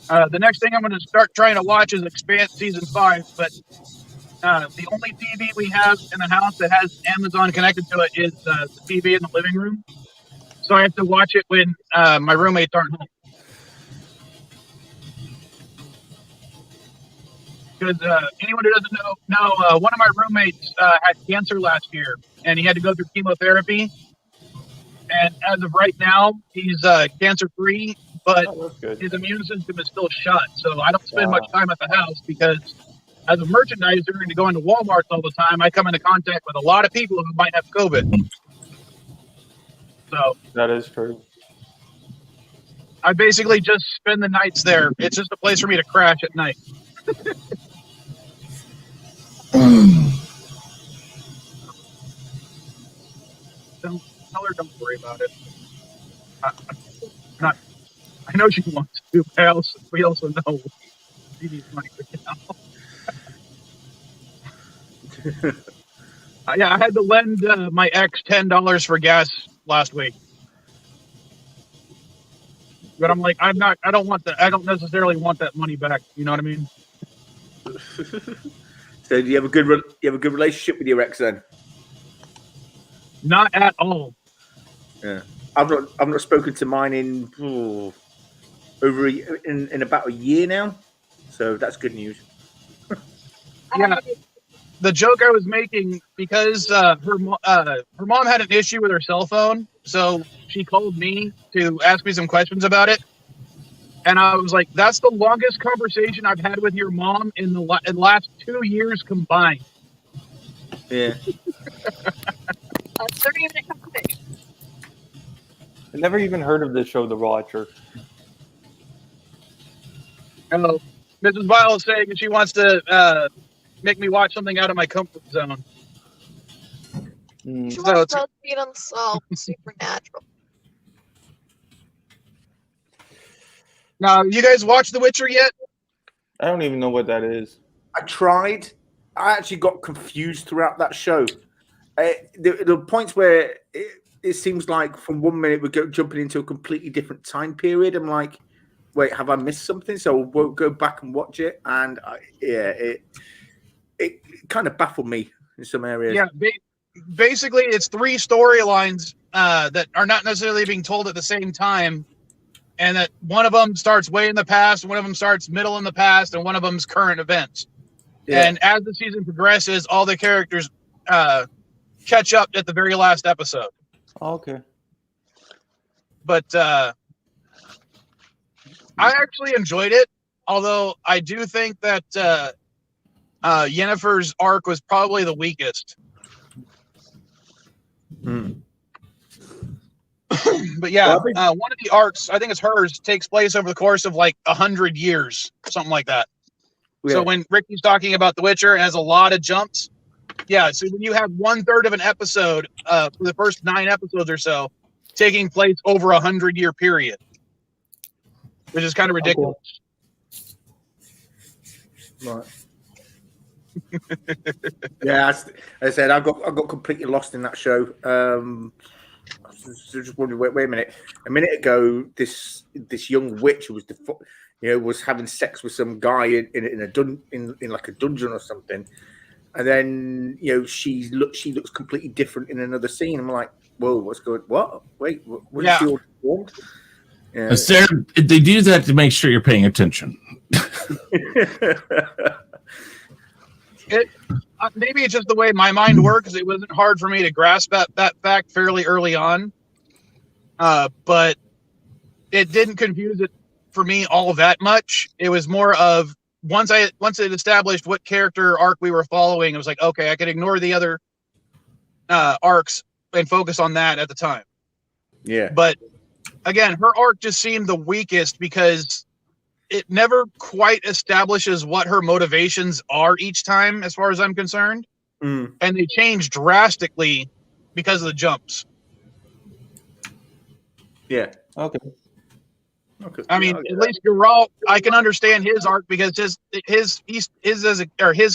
The next thing I'm going to start trying to watch is Expanse season 5, but the only TV we have in the house that has Amazon connected to it is the TV in the living room. So I have to watch it when my roommates aren't home. Because anyone who doesn't know, one of my roommates had cancer last year, and he had to go through chemotherapy. And as of right now, he's cancer-free, but his immune system is still shut. So I don't spend much time at the house because as a merchandiser and going to Walmart all the time, I come into contact with a lot of people who might have COVID. So that is true. I basically just spend the nights there. It's just a place for me to crash at night. Don't tell her, don't worry about it. I know she wants to, but we also know she needs money right now. Yeah, I had to lend my ex $10 for gas last week. But I'm like, I don't want that. I don't necessarily want that money back. You know what I mean? So do you have a good relationship with your ex then? Not at all. Yeah, I've not spoken to mine in in about a year now, so that's good news. Yeah, the joke I was making because her mom had an issue with her cell phone, so she called me to ask me some questions about it, and I was like, "That's the longest conversation I've had with your mom in the last 2 years combined." Yeah. 30-minute conversation. I never even heard of this show, The Watcher. Hello, Mrs. Vile is saying that she wants to make me watch something out of my comfort zone. She wants to feed on salt, supernatural. Now, you guys watch The Witcher yet? I don't even know what that is. I tried. I actually got confused throughout that show. The points where it seems like from 1 minute we're jumping into a completely different time period. I'm like, wait, have I missed something? So we'll go back and watch it. And it kind of baffled me in some areas. Yeah, basically it's 3 storylines that are not necessarily being told at the same time. And that one of them starts way in the past, one of them starts middle in the past, and one of them's current events. Yeah. And as the season progresses, all the characters catch up at the very last episode. Okay. But I actually enjoyed it, although I do think that Yennefer's arc was probably the weakest. But yeah, one of the arcs, I think it's hers, takes place over the course of like 100 years, something like that. Yeah. So when Ricky's talking about The Witcher, it has a lot of jumps. Yeah, so when you have 1/3 of an episode for the first 9 episodes or so taking place over 100-year period, which is kind of ridiculous. Right. Yeah, as I said, I got completely lost in that show. I was just wondering, wait a minute. A minute ago, this young witch who was was having sex with some guy in like a dungeon or something, and then she looks completely different in another scene. I'm like, whoa, what's going? What? Wait, wasn't she all formed? Yeah. They do that to make sure you're paying attention. Maybe it's just the way my mind works. It wasn't hard for me to grasp that fact fairly early on, but it didn't confuse it for me all that much. It was more of once it established what character arc we were following, it was like, okay, I could ignore the other arcs and focus on that at the time. Yeah. But again, her arc just seemed the weakest because it never quite establishes what her motivations are each time, as far as I'm concerned. Mm. And they change drastically because of the jumps. Yeah. Okay. I mean, at least Geralt, I can understand his arc because his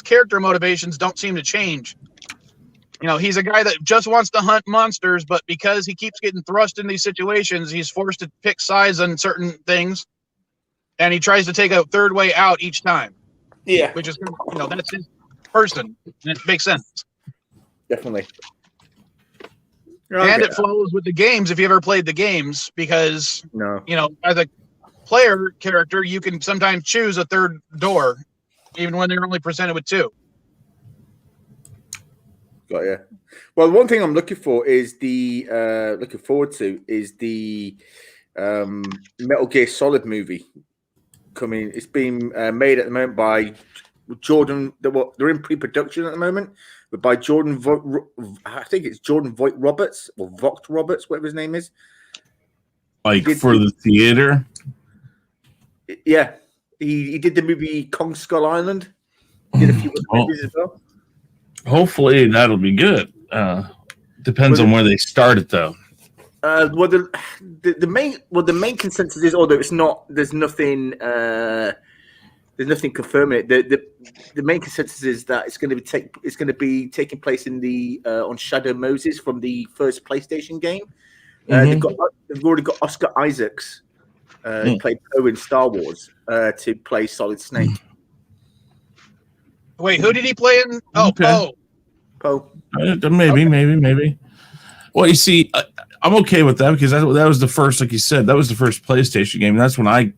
character motivations don't seem to change. He's a guy that just wants to hunt monsters, but because he keeps getting thrust in these situations, he's forced to pick sides on certain things. And he tries to take a third way out each time. Yeah. Which is, that's his person. And it makes sense. Definitely. And it flows with the games if you ever played the games, because, no. As a player character, you can sometimes choose a third door, even when they're only presented with two. Got you. Well, one thing I'm looking forward to is the Metal Gear Solid movie coming. It's being made at the moment by Jordan. They're in pre-production at the moment, but by Jordan. I think it's Jordan Voight Roberts or Vogt Roberts, whatever his name is. Like for the theater. Yeah, he did the movie Kong Skull Island. Did a few movies as well. Hopefully that'll be good. Depends on where they start it, though. Well, the main consensus is, although it's not, there's nothing confirming it. The main consensus is that it's going to be taking place in the on Shadow Moses from the first PlayStation game. They've already got Oscar Isaacs, who played Poe in Star Wars, to play Solid Snake. Wait, who did he play in? Oh, Okay. Poe. Maybe. Well, you see, I'm okay with that because that was the first, like you said, that was the first PlayStation game. That's when I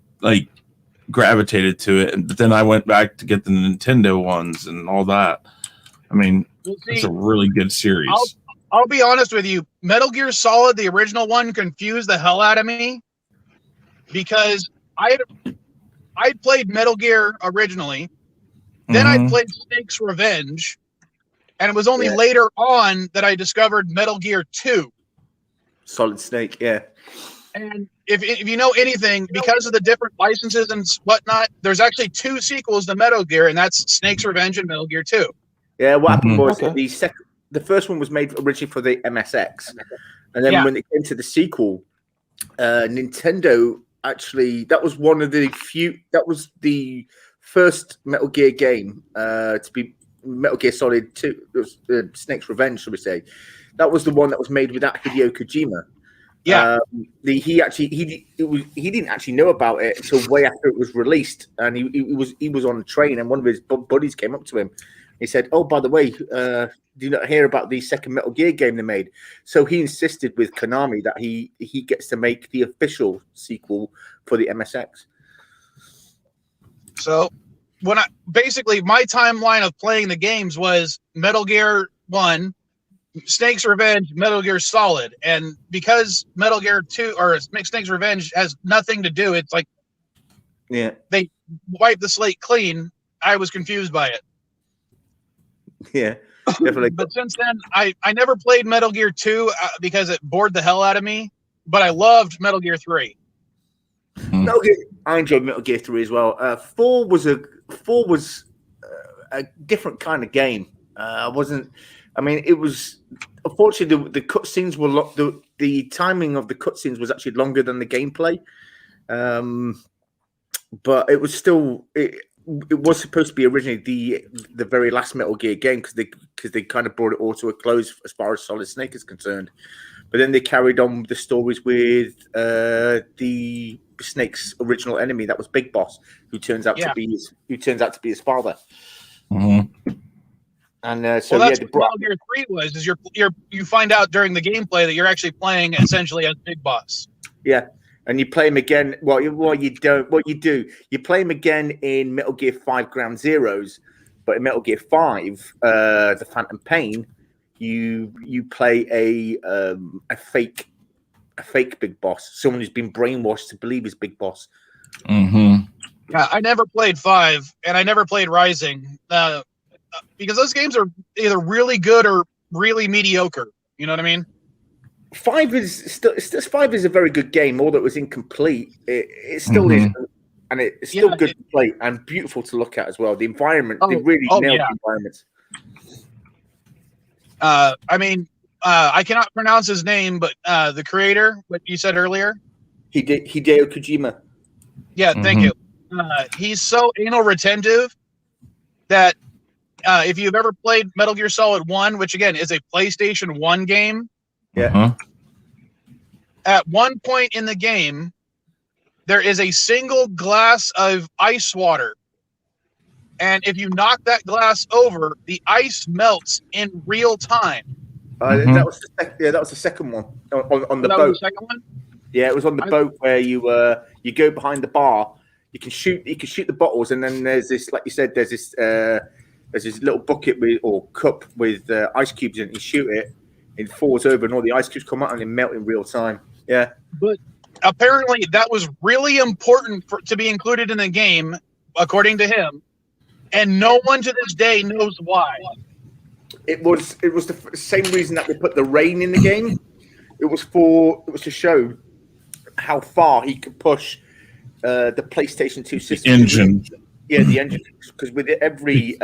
gravitated to it, but then I went back to get the Nintendo ones and all that. I mean, it's a really good series. I'll be honest with you. Metal Gear Solid, the original one, confused the hell out of me because I'd played Metal Gear originally, then I played Snake's Revenge, and it was only later on that I discovered Metal Gear 2. Solid Snake, yeah. And if you know anything, because of the different licenses and whatnot, there's actually 2 sequels to Metal Gear, and that's Snake's Revenge and Metal Gear 2. Yeah, what happened was the first one was made originally for the MSX, and then when it came to the sequel, Nintendo actually that was the first Metal Gear game to be Metal Gear Solid 2, Snake's Revenge, shall we say? That was the one that was made without Hideo Kojima. Yeah, he didn't actually know about it until way after it was released, and he was on a train, and one of his buddies came up to him. He said, "Oh, by the way, do you not hear about the second Metal Gear game they made?" So he insisted with Konami that he gets to make the official sequel for the MSX. So basically my timeline of playing the games was Metal Gear 1, Snake's Revenge, Metal Gear Solid, and because Metal Gear 2 or Snake's Revenge has nothing to do, it's like they wipe the slate clean. I was confused by it. Yeah, definitely. But since then, I never played Metal Gear 2 because it bored the hell out of me. But I loved Metal Gear 3. Metal Gear, I enjoyed Metal Gear 3 as well. 4 was a different kind of game. It was unfortunately the cutscenes were the timing of the cutscenes was actually longer than the gameplay. But it was still it was supposed to be originally the very last Metal Gear game because they kind of brought it all to a close as far as Solid Snake is concerned. But then they carried on with the stories with the Snake's original enemy, that was Big Boss, who turns out to be his father. Mm-hmm. And so that's what Metal Gear 3 was. Is you find out during the gameplay that you're actually playing essentially as Big Boss. Yeah, and you play him again. Well, you do. You play him again in Metal Gear 5 Ground Zeroes, but in Metal Gear 5, the Phantom Pain, you play a fake Big Boss, someone who's been brainwashed to believe he's Big Boss. Mm-hmm. Yeah, I never played 5, and I never played Rising. Because those games are either really good or really mediocre. You know what I mean? 5 is a very good game, although it was incomplete. It still is, and it's still good to play and beautiful to look at as well. The environment, they really nailed the environments. I mean, I cannot pronounce his name, but the creator, what you said earlier, Hideo Kojima. Yeah, thank you. He's so anal retentive that. If you've ever played Metal Gear Solid 1, which again is a PlayStation 1 game, at one point in the game, there is a single glass of ice water. And if you knock that glass over, the ice melts in real time. That was the second one on the boat. Was the second one? Yeah, it was on the boat where you go behind the bar. You can shoot the bottles, and then there's this, like you said, there's this little bucket or cup with ice cubes in it. You shoot it, it falls over, and all the ice cubes come out and they melt in real time. Yeah. But apparently that was really important to be included in the game, according to him. And no one to this day knows why. It was the same reason that they put the rain in the game. It was to show how far he could push the PlayStation 2 system. The engine. Yeah, the engine, because with every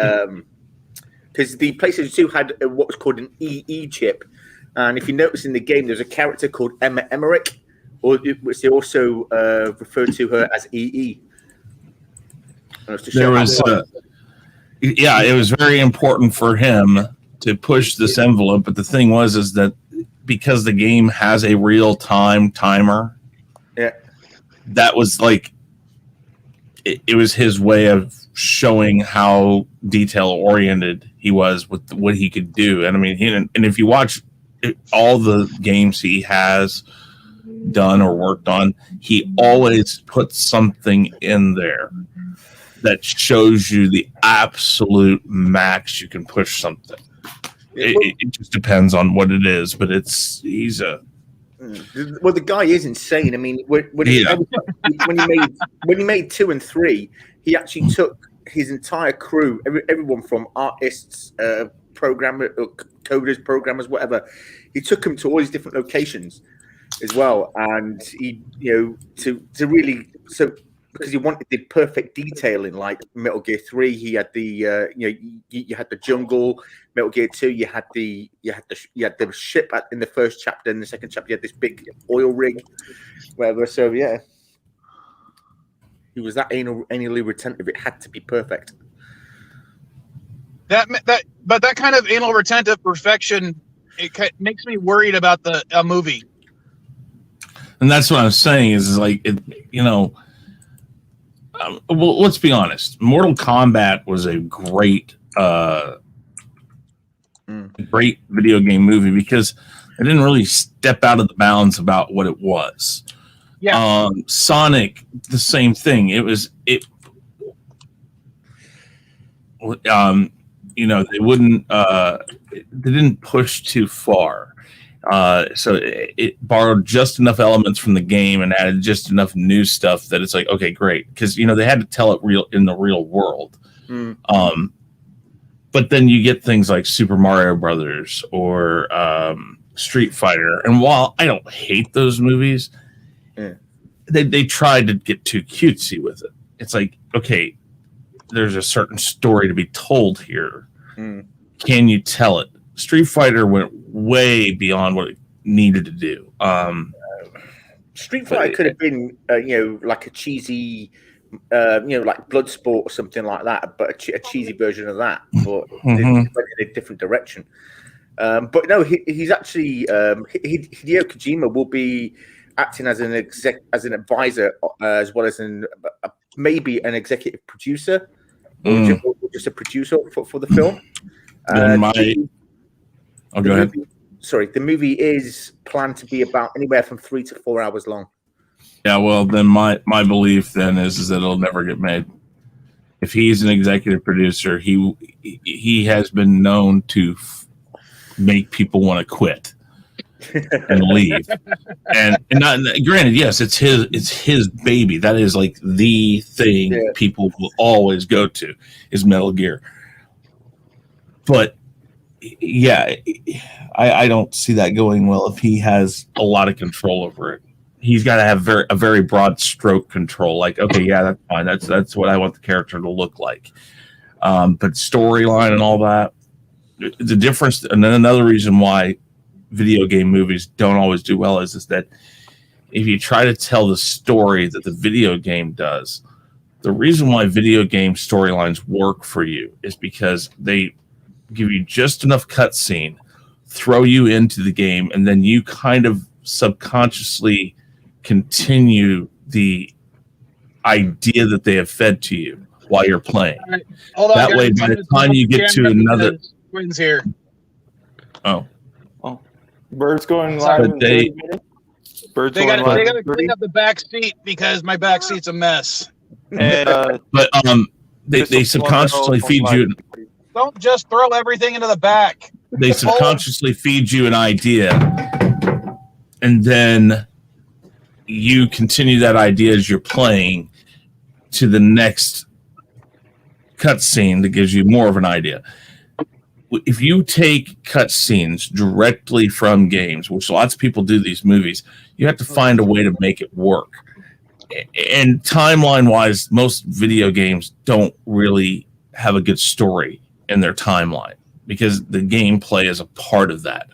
because the PlayStation 2 had what was called an EE chip, and if you notice in the game, there's a character called Emma Emmerich, which they also referred to her as EE. There was, it was very important for him to push this envelope, but the thing is that because the game has a real time timer, that was like. It was his way of showing how detail-oriented he was with what he could do. And I mean, and if you watch all the games he has done or worked on, he always puts something in there that shows you the absolute max you can push something. It just depends on what it is, but well, the guy is insane. I mean, when he made 2 and 3, he actually took his entire crew, everyone from artists, programmers, programmers, whatever. He took them to all these different locations as well, and he, to really because he wanted the perfect detailing, like Metal Gear 3, he had the you had the jungle. Metal Gear 2, you had the ship in the first chapter. In the second chapter, you had this big oil rig, whatever. So yeah, he was that anally retentive. It had to be perfect. But that kind of anal retentive perfection, it makes me worried about the movie. And that's what I'm saying is like well, let's be honest. Mortal Kombat was a great video game movie because it didn't really step out of the bounds about what it was. Yeah. Sonic, the same thing. They didn't push too far. So it borrowed just enough elements from the game and added just enough new stuff that it's like, okay, great. Because, they had to tell it in the real world. But then you get things like Super Mario Brothers or Street Fighter. And while I don't hate those movies, they tried to get too cutesy with it. It's like, okay, there's a certain story to be told here. Can you tell it? Street Fighter went way beyond what it needed to do. Street Fighter could have been, like a cheesy like Bloodsport or something like that, but a cheesy version of that. But they Mhm. went in a different direction. But no, he's actually Hideo Kojima will be acting as an advisor, as well as maybe an executive producer, or just a producer for the film. Then go ahead. The movie is planned to be about anywhere from 3 to 4 hours long. Yeah, well, then my belief then is that it'll never get made. If he's an executive producer, he has been known to make people want to quit and leave. and not granted, yes, it's his baby. That is like the thing people will always go to is Metal Gear. But yeah, I don't see that going well if he has a lot of control over it. He's got to have a very broad stroke control. Like, okay, yeah, that's fine. That's what I want the character to look like. But storyline and all that, the difference, and then another reason why video game movies don't always do well is that if you try to tell the story that the video game does, the reason why video game storylines work for you is because they give you just enough cutscene, throw you into the game, and then you kind of subconsciously continue the idea that they have fed to you while you're playing. Right. Hold on, that guys. way, by the time you get to another... Twins here. Oh. Bird's going live in 30 minutes? Bird's They going got live to in 30? clean up the back seat because my back seat's a mess. And, but they subconsciously feed you... Don't just throw everything into the back. They subconsciously feed you an idea, and then you continue that idea as you're playing to the next cutscene that gives you more of an idea. If you take cutscenes directly from games, which lots of people do these movies, you have to find a way to make it work. And timeline-wise, most video games don't really have a good story in their timeline because the gameplay is a part of that.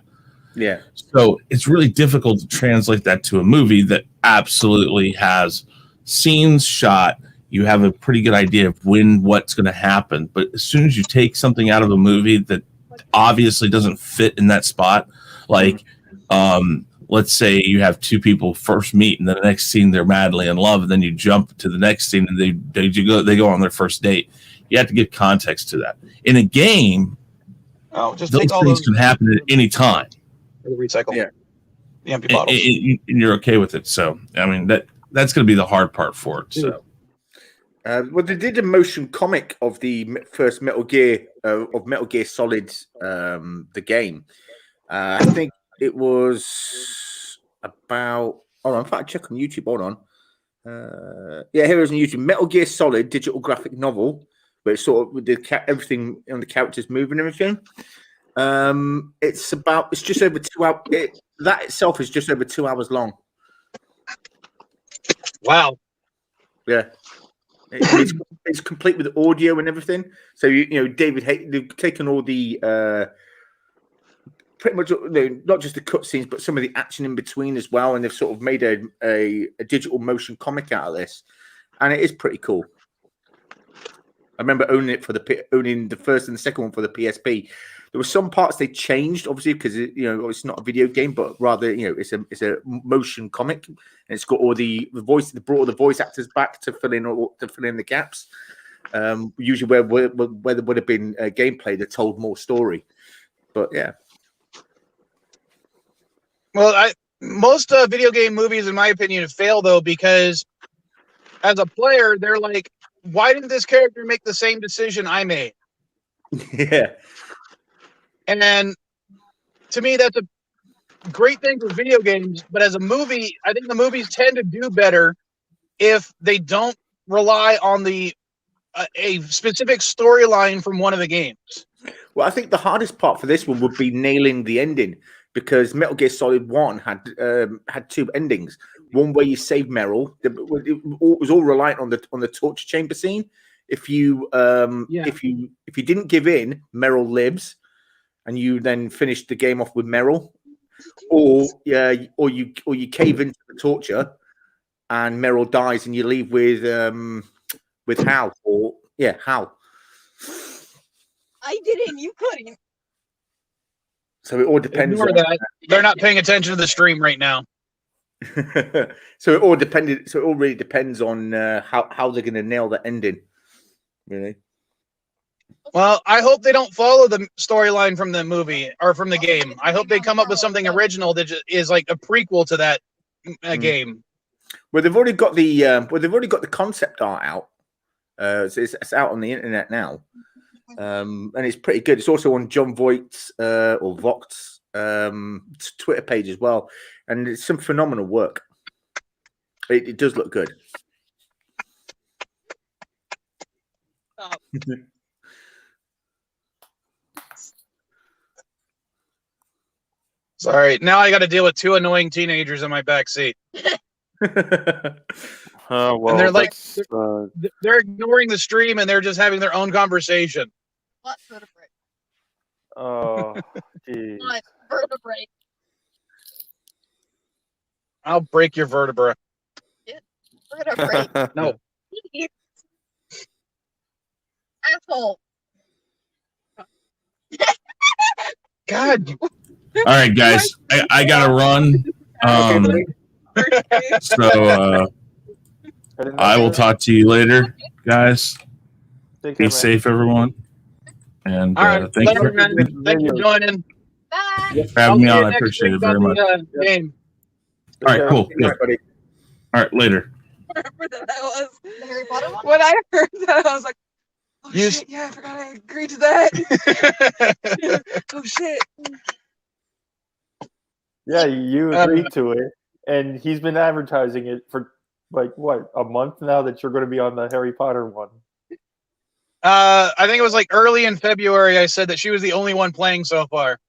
Yeah. So it's really difficult to translate that to a movie that absolutely has scenes shot. You have a pretty good idea of what's going to happen. But as soon as you take something out of a movie that obviously doesn't fit in that spot, like let's say you have two people first meet and then the next scene they're madly in love, and then you jump to the next scene and they go on their first date. You have to give context to that. In a game, just those take all things those can happen at any time. recycle. Yeah. The empty bottles. And you're okay with it. So, I mean, that's going to be the hard part for it. So, well, they did a motion comic of the first Metal Gear of Metal Gear Solid, the game. I think it was about. Hold on, in fact, check on YouTube. Hold on. Yeah, here it is on YouTube. Metal Gear Solid digital graphic novel, where it's sort of with everything on the characters moving and everything. It's just over 2 hours. That itself is just over 2 hours long. Wow. Yeah. It's complete with audio and everything. So they've taken all the pretty much not just the cutscenes, but some of the action in between as well, and they've sort of made a digital motion comic out of this, and it is pretty cool. I remember owning the first and the second one for the PSP. There were some parts they changed, obviously, because it's not a video game, but rather it's a motion comic, and it's got all the voice. They brought all the voice actors back to fill in the gaps. Usually, where there would have been gameplay that told more story, but yeah. Well, most video game movies, in my opinion, fail though because as a player, they're like, "Why didn't this character make the same decision I made?" Yeah. And then, to me, that's a great thing for video games. But as a movie, I think the movies tend to do better if they don't rely on a specific storyline from one of the games. Well, I think the hardest part for this one would be nailing the ending, because Metal Gear Solid 1 had two endings. One where you save Meryl. It was all reliant on the torture chamber scene. If you didn't give in, Meryl lives, and you then finish the game off with Meryl, or you cave into the torture, and Meryl dies, and you leave with with Hal, or Hal. I didn't. You couldn't. So it all depends. Ignore that. They're not paying attention to the stream right now. So it all depended. So it all really depends on how they're going to nail the ending. Really. Well, I hope they don't follow the storyline from the movie or from the game. I hope they come up with something original that is like a prequel to that game. Well, they've already got the concept art out. So it's out on the internet now, and it's pretty good. It's also on John Voight's or Voight's Twitter page as well, and it's some phenomenal work. It does look good. Sorry, now I got to deal with two annoying teenagers in my back seat. Well, and they're like, that's, they're ignoring the stream and they're just having their own conversation. What vertebrae? oh, geez. What vertebrae? I'll break your vertebra. Vertebrae. No. Asshole. God. All right, guys, I gotta run. So I will talk to you later, guys. Be safe, everyone. And All right, thank later, you man. Thanks for joining. for having me on. I appreciate it very much. Game. All right, cool. Good. All right, later. Whatever that was. The Harry Potter one? When I heard that, I was like, oh You shit, yeah, I forgot I agreed to that. Oh shit. Yeah, you agreed to it, and he's been advertising it for like what, a month now that you're going to be on the Harry Potter one. I think it was like early in February. I said that she was the only one playing so far.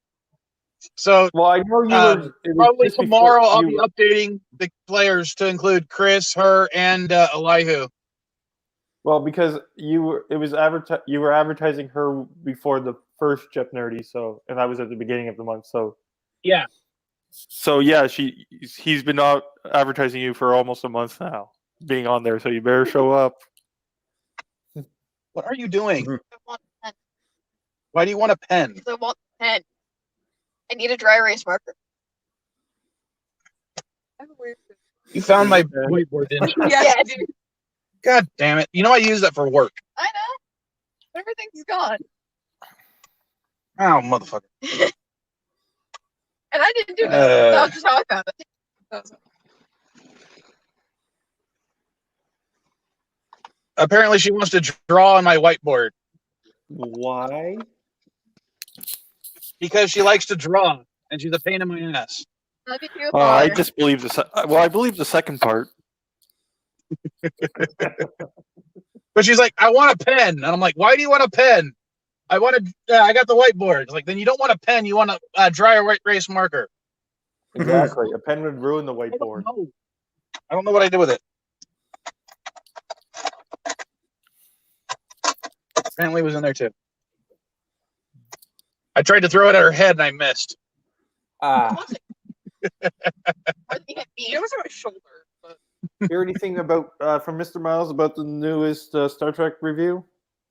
So, well, I know you were probably just before tomorrow. I'll you be were- updating the players to include Chris, her, and Elihu. Well, because you were advertising her before the first Jeff Nerdy, so, and that was at the beginning of the month, so yeah. So yeah, he's been out advertising you for almost a month now, being on there. So you better show up. What are you doing? I want a pen. Why do you want a pen? I want a pen. I need a dry erase marker. You found my whiteboard, didn't you? Yeah, I do. God damn it! You know I use that for work. I know. Everything's gone. Oh, motherfucker! And I didn't do that. That was just how I found it. Apparently, she wants to draw on my whiteboard. Why? Because she likes to draw, and she's a pain in my ass. I just believe I believe the second part. But she's like, I want a pen, and I'm like, why do you want a pen? I got the whiteboard. It's like, then you don't want a pen, you want a dry erase marker. Exactly. A pen would ruin the whiteboard. I don't know what I did with it. Apparently it was in there too. I tried to throw it at her head and I missed. It was on my shoulder. But... Hear anything about from Mr. Miles about the newest Star Trek review?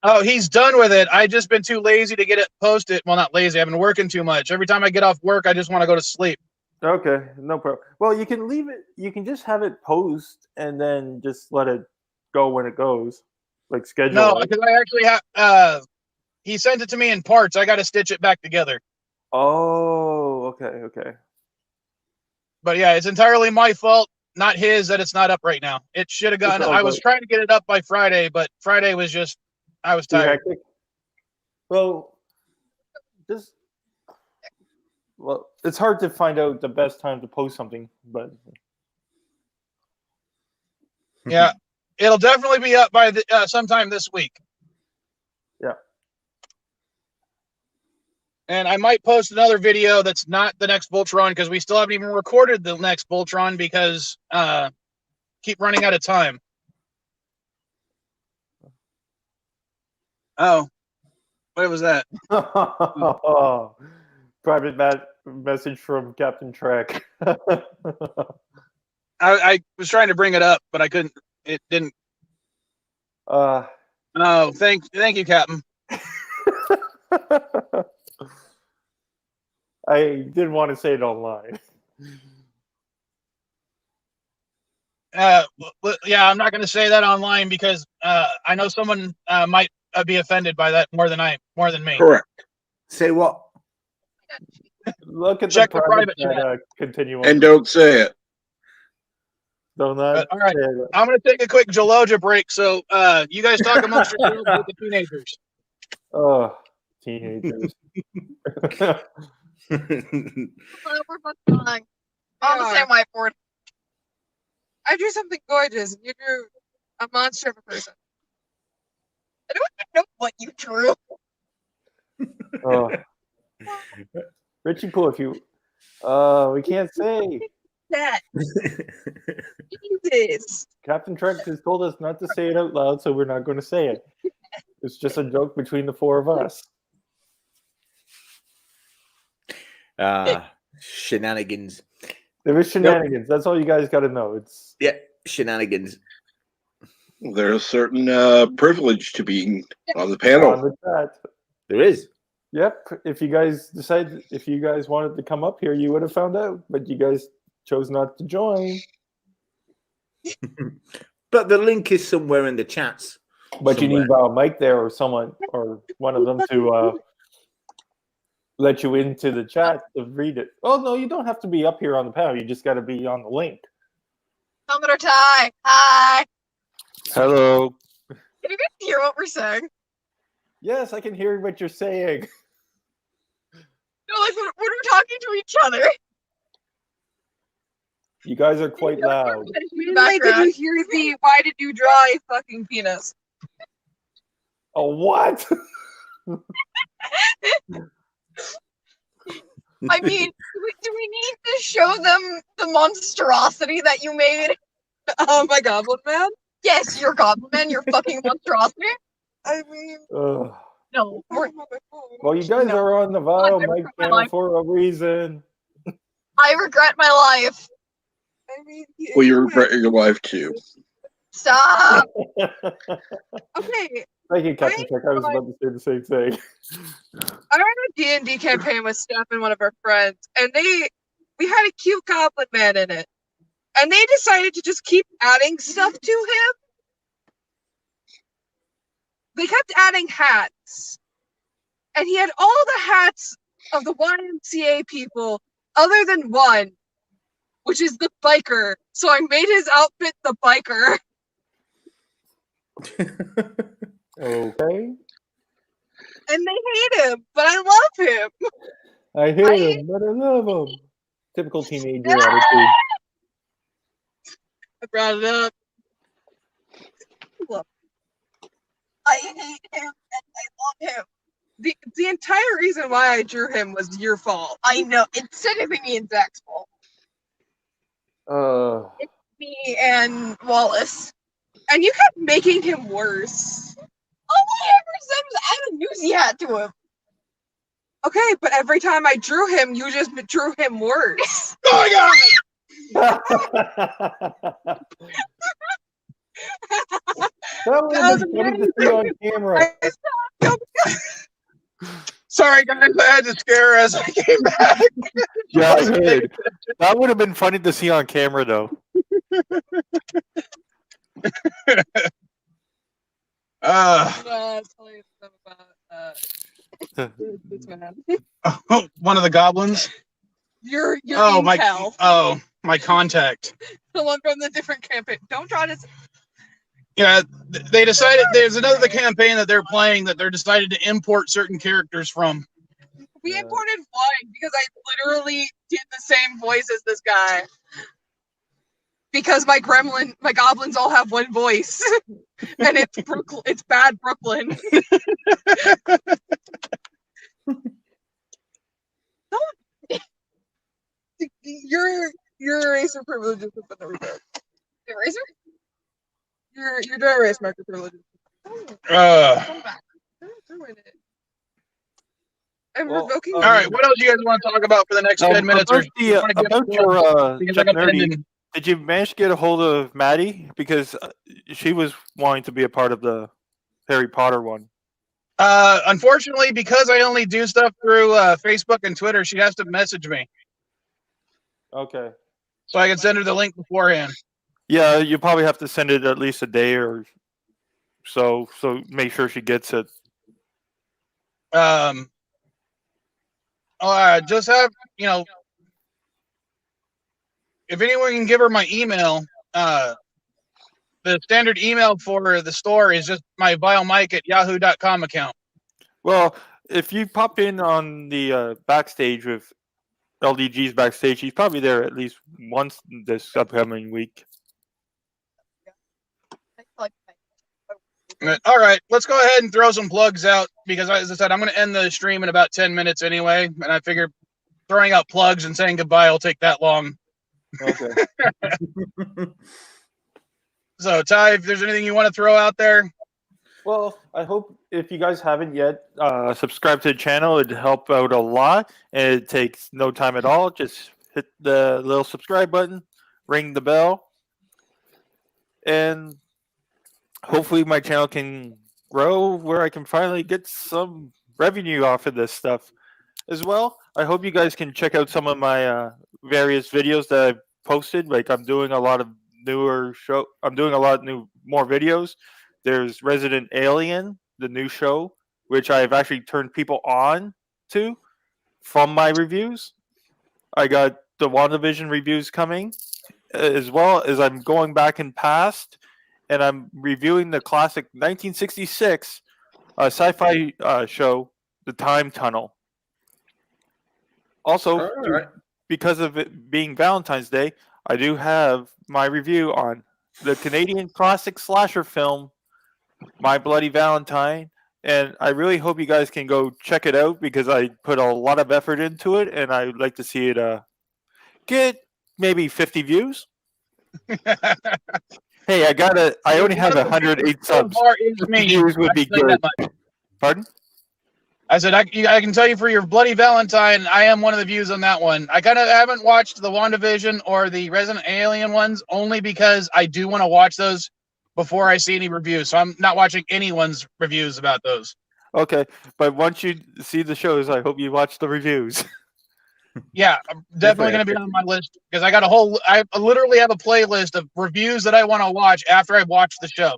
Oh, he's done with it. I've just been too lazy to get it posted. Well, not lazy. I've been working too much. Every time I get off work, I just want to go to sleep. Okay, no problem. Well, you can leave it. You can just have it post and then just let it go when it goes, like schedule. No, it. because I actually have. He sent it to me in parts. I got to stitch it back together. Oh, okay. But yeah, it's entirely my fault, not his, that it's not up right now. It should have gotten. I was trying to get it up by Friday, but Friday was just. I was tired. Well, it's hard to find out the best time to post something, but yeah, it'll definitely be up by sometime this week. Yeah. And I might post another video that's not the next Voltron because we still haven't even recorded the next Voltron because keep running out of time. Oh, what was that? Private message from Captain Trek. I was trying to bring it up, but I couldn't. It didn't. Oh, thank you, Captain. I didn't want to say it online. Yeah, I'm not going to say that online because I know someone might be offended by that more than me. Correct. Say what? Look at Check the the private private chat. continue. And don't say it. Don't All right, I'm going to take a quick Geloja break. So you guys talk amongst yourselves with the teenagers. Oh, teenagers. We're both fine. On the same whiteboard. I drew something gorgeous, and you drew a monster of a person. I don't even know what you drew. Oh. Richie Pool, if you we can't say. That. Jesus. Captain Trek has told us not to say it out loud, so we're not going to say it. It's just a joke between the four of us. Shenanigans. There is shenanigans. That's all you guys got to know. It's shenanigans. There's a certain privilege to being on the panel. on the chat. There is. Yep. If you guys wanted to come up here, you would have found out, but you guys chose not to join. But the link is somewhere in the chats. But you need Mike there or someone or one of them to let you into the chat to read it. Oh no, you don't have to be up here on the panel. You just got to be on the link. Commodore Ty. Hi. Hello. Can you guys hear what we're saying? Yes, I can hear what you're saying. No, like when we're talking to each other. You guys are quite loud. Why did you hear the? Why did you draw a fucking penis? Oh, what? I mean, do we need to show them the monstrosity that you made? My goblin man? Yes, your goblin man, your fucking monstrosity. I mean, no. Well, you guys are on the Vile Mike channel for a reason. I regret my life. I mean, Well, you regret your life too. Stop. Okay. Thank you, Captain Trek. I was about to say the same thing. I ran a D&D campaign with Steph and one of our friends, and we had a cute goblin man in it. And they decided to just keep adding stuff to him. They kept adding hats. And he had all the hats of the YMCA people other than one, which is the biker. So I made his outfit the biker. Okay. And they hate him, but I love him. I hate him, but I love him. Typical teenager attitude. I brought it up. Look, I hate him and I love him. The entire reason why I drew him was your fault. I know. It's technically me and Zach's fault. It's me and Wallace. And you kept making him worse. All I ever said was add a newsy hat to him. Okay, but every time I drew him, you just drew him worse. Oh my god! That was funny to see on camera. Sorry, guys, I had to scare her as I came back. Yeah, I heard. That would have been funny to see on camera, though. This man. One of the goblins. Your intel. My contact. The one from the different campaign. Don't try to. Yeah, they decided there's another campaign that they're playing that they're decided to import certain characters from. We imported one because I literally did the same voice as this guy. Because my goblins all have one voice, and it's Brooklyn. It's bad Brooklyn. Your eraser privileges have been revoked. Eraser? Your dry erase marker privileges. Come back. Ruin it. I'm revoking. All right, what else you guys want to talk about for the next 10 minutes? About your Did you manage to get a hold of Maddie? Because she was wanting to be a part of the Harry Potter one. Unfortunately, because I only do stuff through Facebook and Twitter, she has to message me. Okay. So I can send her the link beforehand. Yeah, you probably have to send it at least a day or so make sure she gets it. Just have, if anyone can give her my email, the standard email for the store is just my vilemike@yahoo.com account. Well, if you pop in on the backstage with LDG's backstage, he's probably there at least once this upcoming week. All right, let's go ahead and throw some plugs out because, as I said, I'm going to end the stream in about 10 minutes anyway, and I figure throwing out plugs and saying goodbye will take that long. Okay. So, Ty, if there's anything you want to throw out there? Well, I hope if you guys haven't yet, subscribe to the channel. It'd help out a lot, and it takes no time at all. Just hit the little subscribe button, ring the bell, and hopefully my channel can grow where I can finally get some revenue off of this stuff. As well, I hope you guys can check out some of my various videos that I've posted. Like I'm doing a lot of more videos. There's Resident Alien, the new show, which I've actually turned people on to from my reviews. I got the WandaVision reviews coming, as well as I'm going back in past, and I'm reviewing the classic 1966 sci-fi show, The Time Tunnel. Also, because of it being Valentine's Day, I do have my review on the Canadian classic slasher film, My Bloody Valentine, and I really hope you guys can go check it out because I put a lot of effort into it, and I'd like to see it get maybe 50 views. Hey, I only have 108 subs. Views would be good. Pardon? I said, I can tell you for your Bloody Valentine, I am one of the views on that one. I kind of haven't watched the WandaVision or the Resident Alien ones only because I do want to watch those before I see any reviews. So I'm not watching anyone's reviews about those. Okay, but once you see the shows, I hope you watch the reviews. Yeah, I'm definitely going to be on my list because I literally have a playlist of reviews that I want to watch after I watch the show.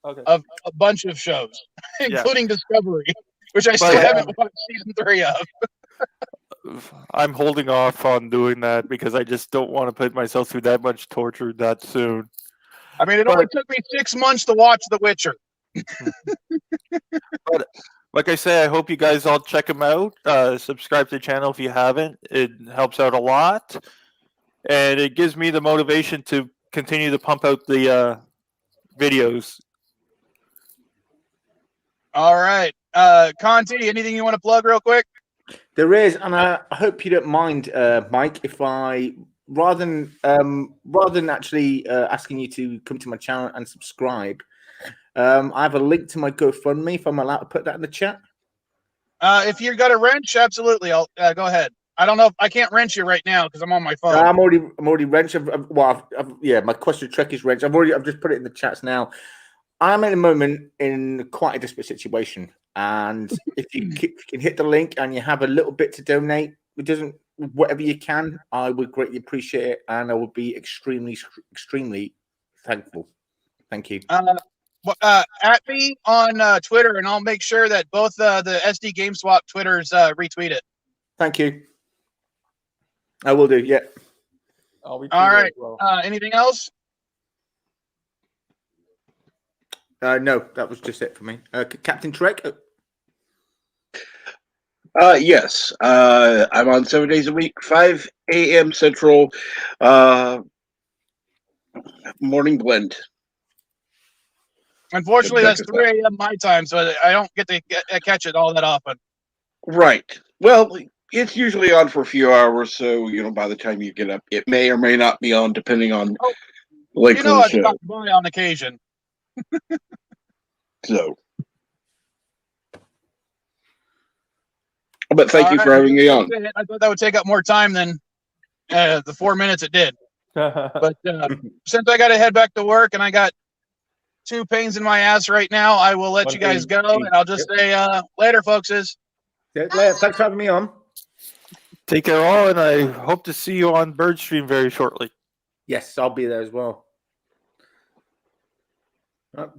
Okay. Of a bunch of shows, including Discovery, which I still haven't watched season 3 of. I'm holding off on doing that because I just don't want to put myself through that much torture that soon. I mean, it only took me 6 months to watch The Witcher. But like I say, I hope you guys all check them out. Subscribe to the channel if you haven't. It helps out a lot. And it gives me the motivation to continue to pump out the videos. All right. Conti, anything you want to plug real quick? There is, and I hope you don't mind, Mike, if I rather than actually asking you to come to my channel and subscribe, I have a link to my GoFundMe. If I'm allowed to put that in the chat. If you've got a wrench, absolutely. I'll go ahead. I don't know if I can't wrench you right now because I'm on my phone. I'm already wrenched. Yeah, my question trick is wrench. I've just put it in the chats now. I'm at the moment in quite a desperate situation, and if you can hit the link and you have a little bit to donate, whatever you can, I would greatly appreciate it, and I would be extremely thankful. Thank you. At me on Twitter, and I'll make sure that both the SD Game Swap Twitters retweet it. Thank you. I will do. Yeah. All right. Well. Anything else? No, that was just it for me. Captain Trek. Yes. I'm on 7 days a week, 5 a.m. Central, morning blend. Unfortunately, that's 3 a.m. my time, so I don't get to catch it all that often. Right. Well, it's usually on for a few hours, so by the time you get up, it may or may not be on, depending on the length of the I show. stop by on occasion. So, but thank you for having me on. I thought that would take up more time than the 4 minutes it did. But since I got to head back to work and I got 2 pains in my ass right now, I will let you guys go, and I'll just say later, folkses. Yeah, later. Thanks for having me on. Take care all, and I hope to see you on Birdstream very shortly. Yes, I'll be there as well.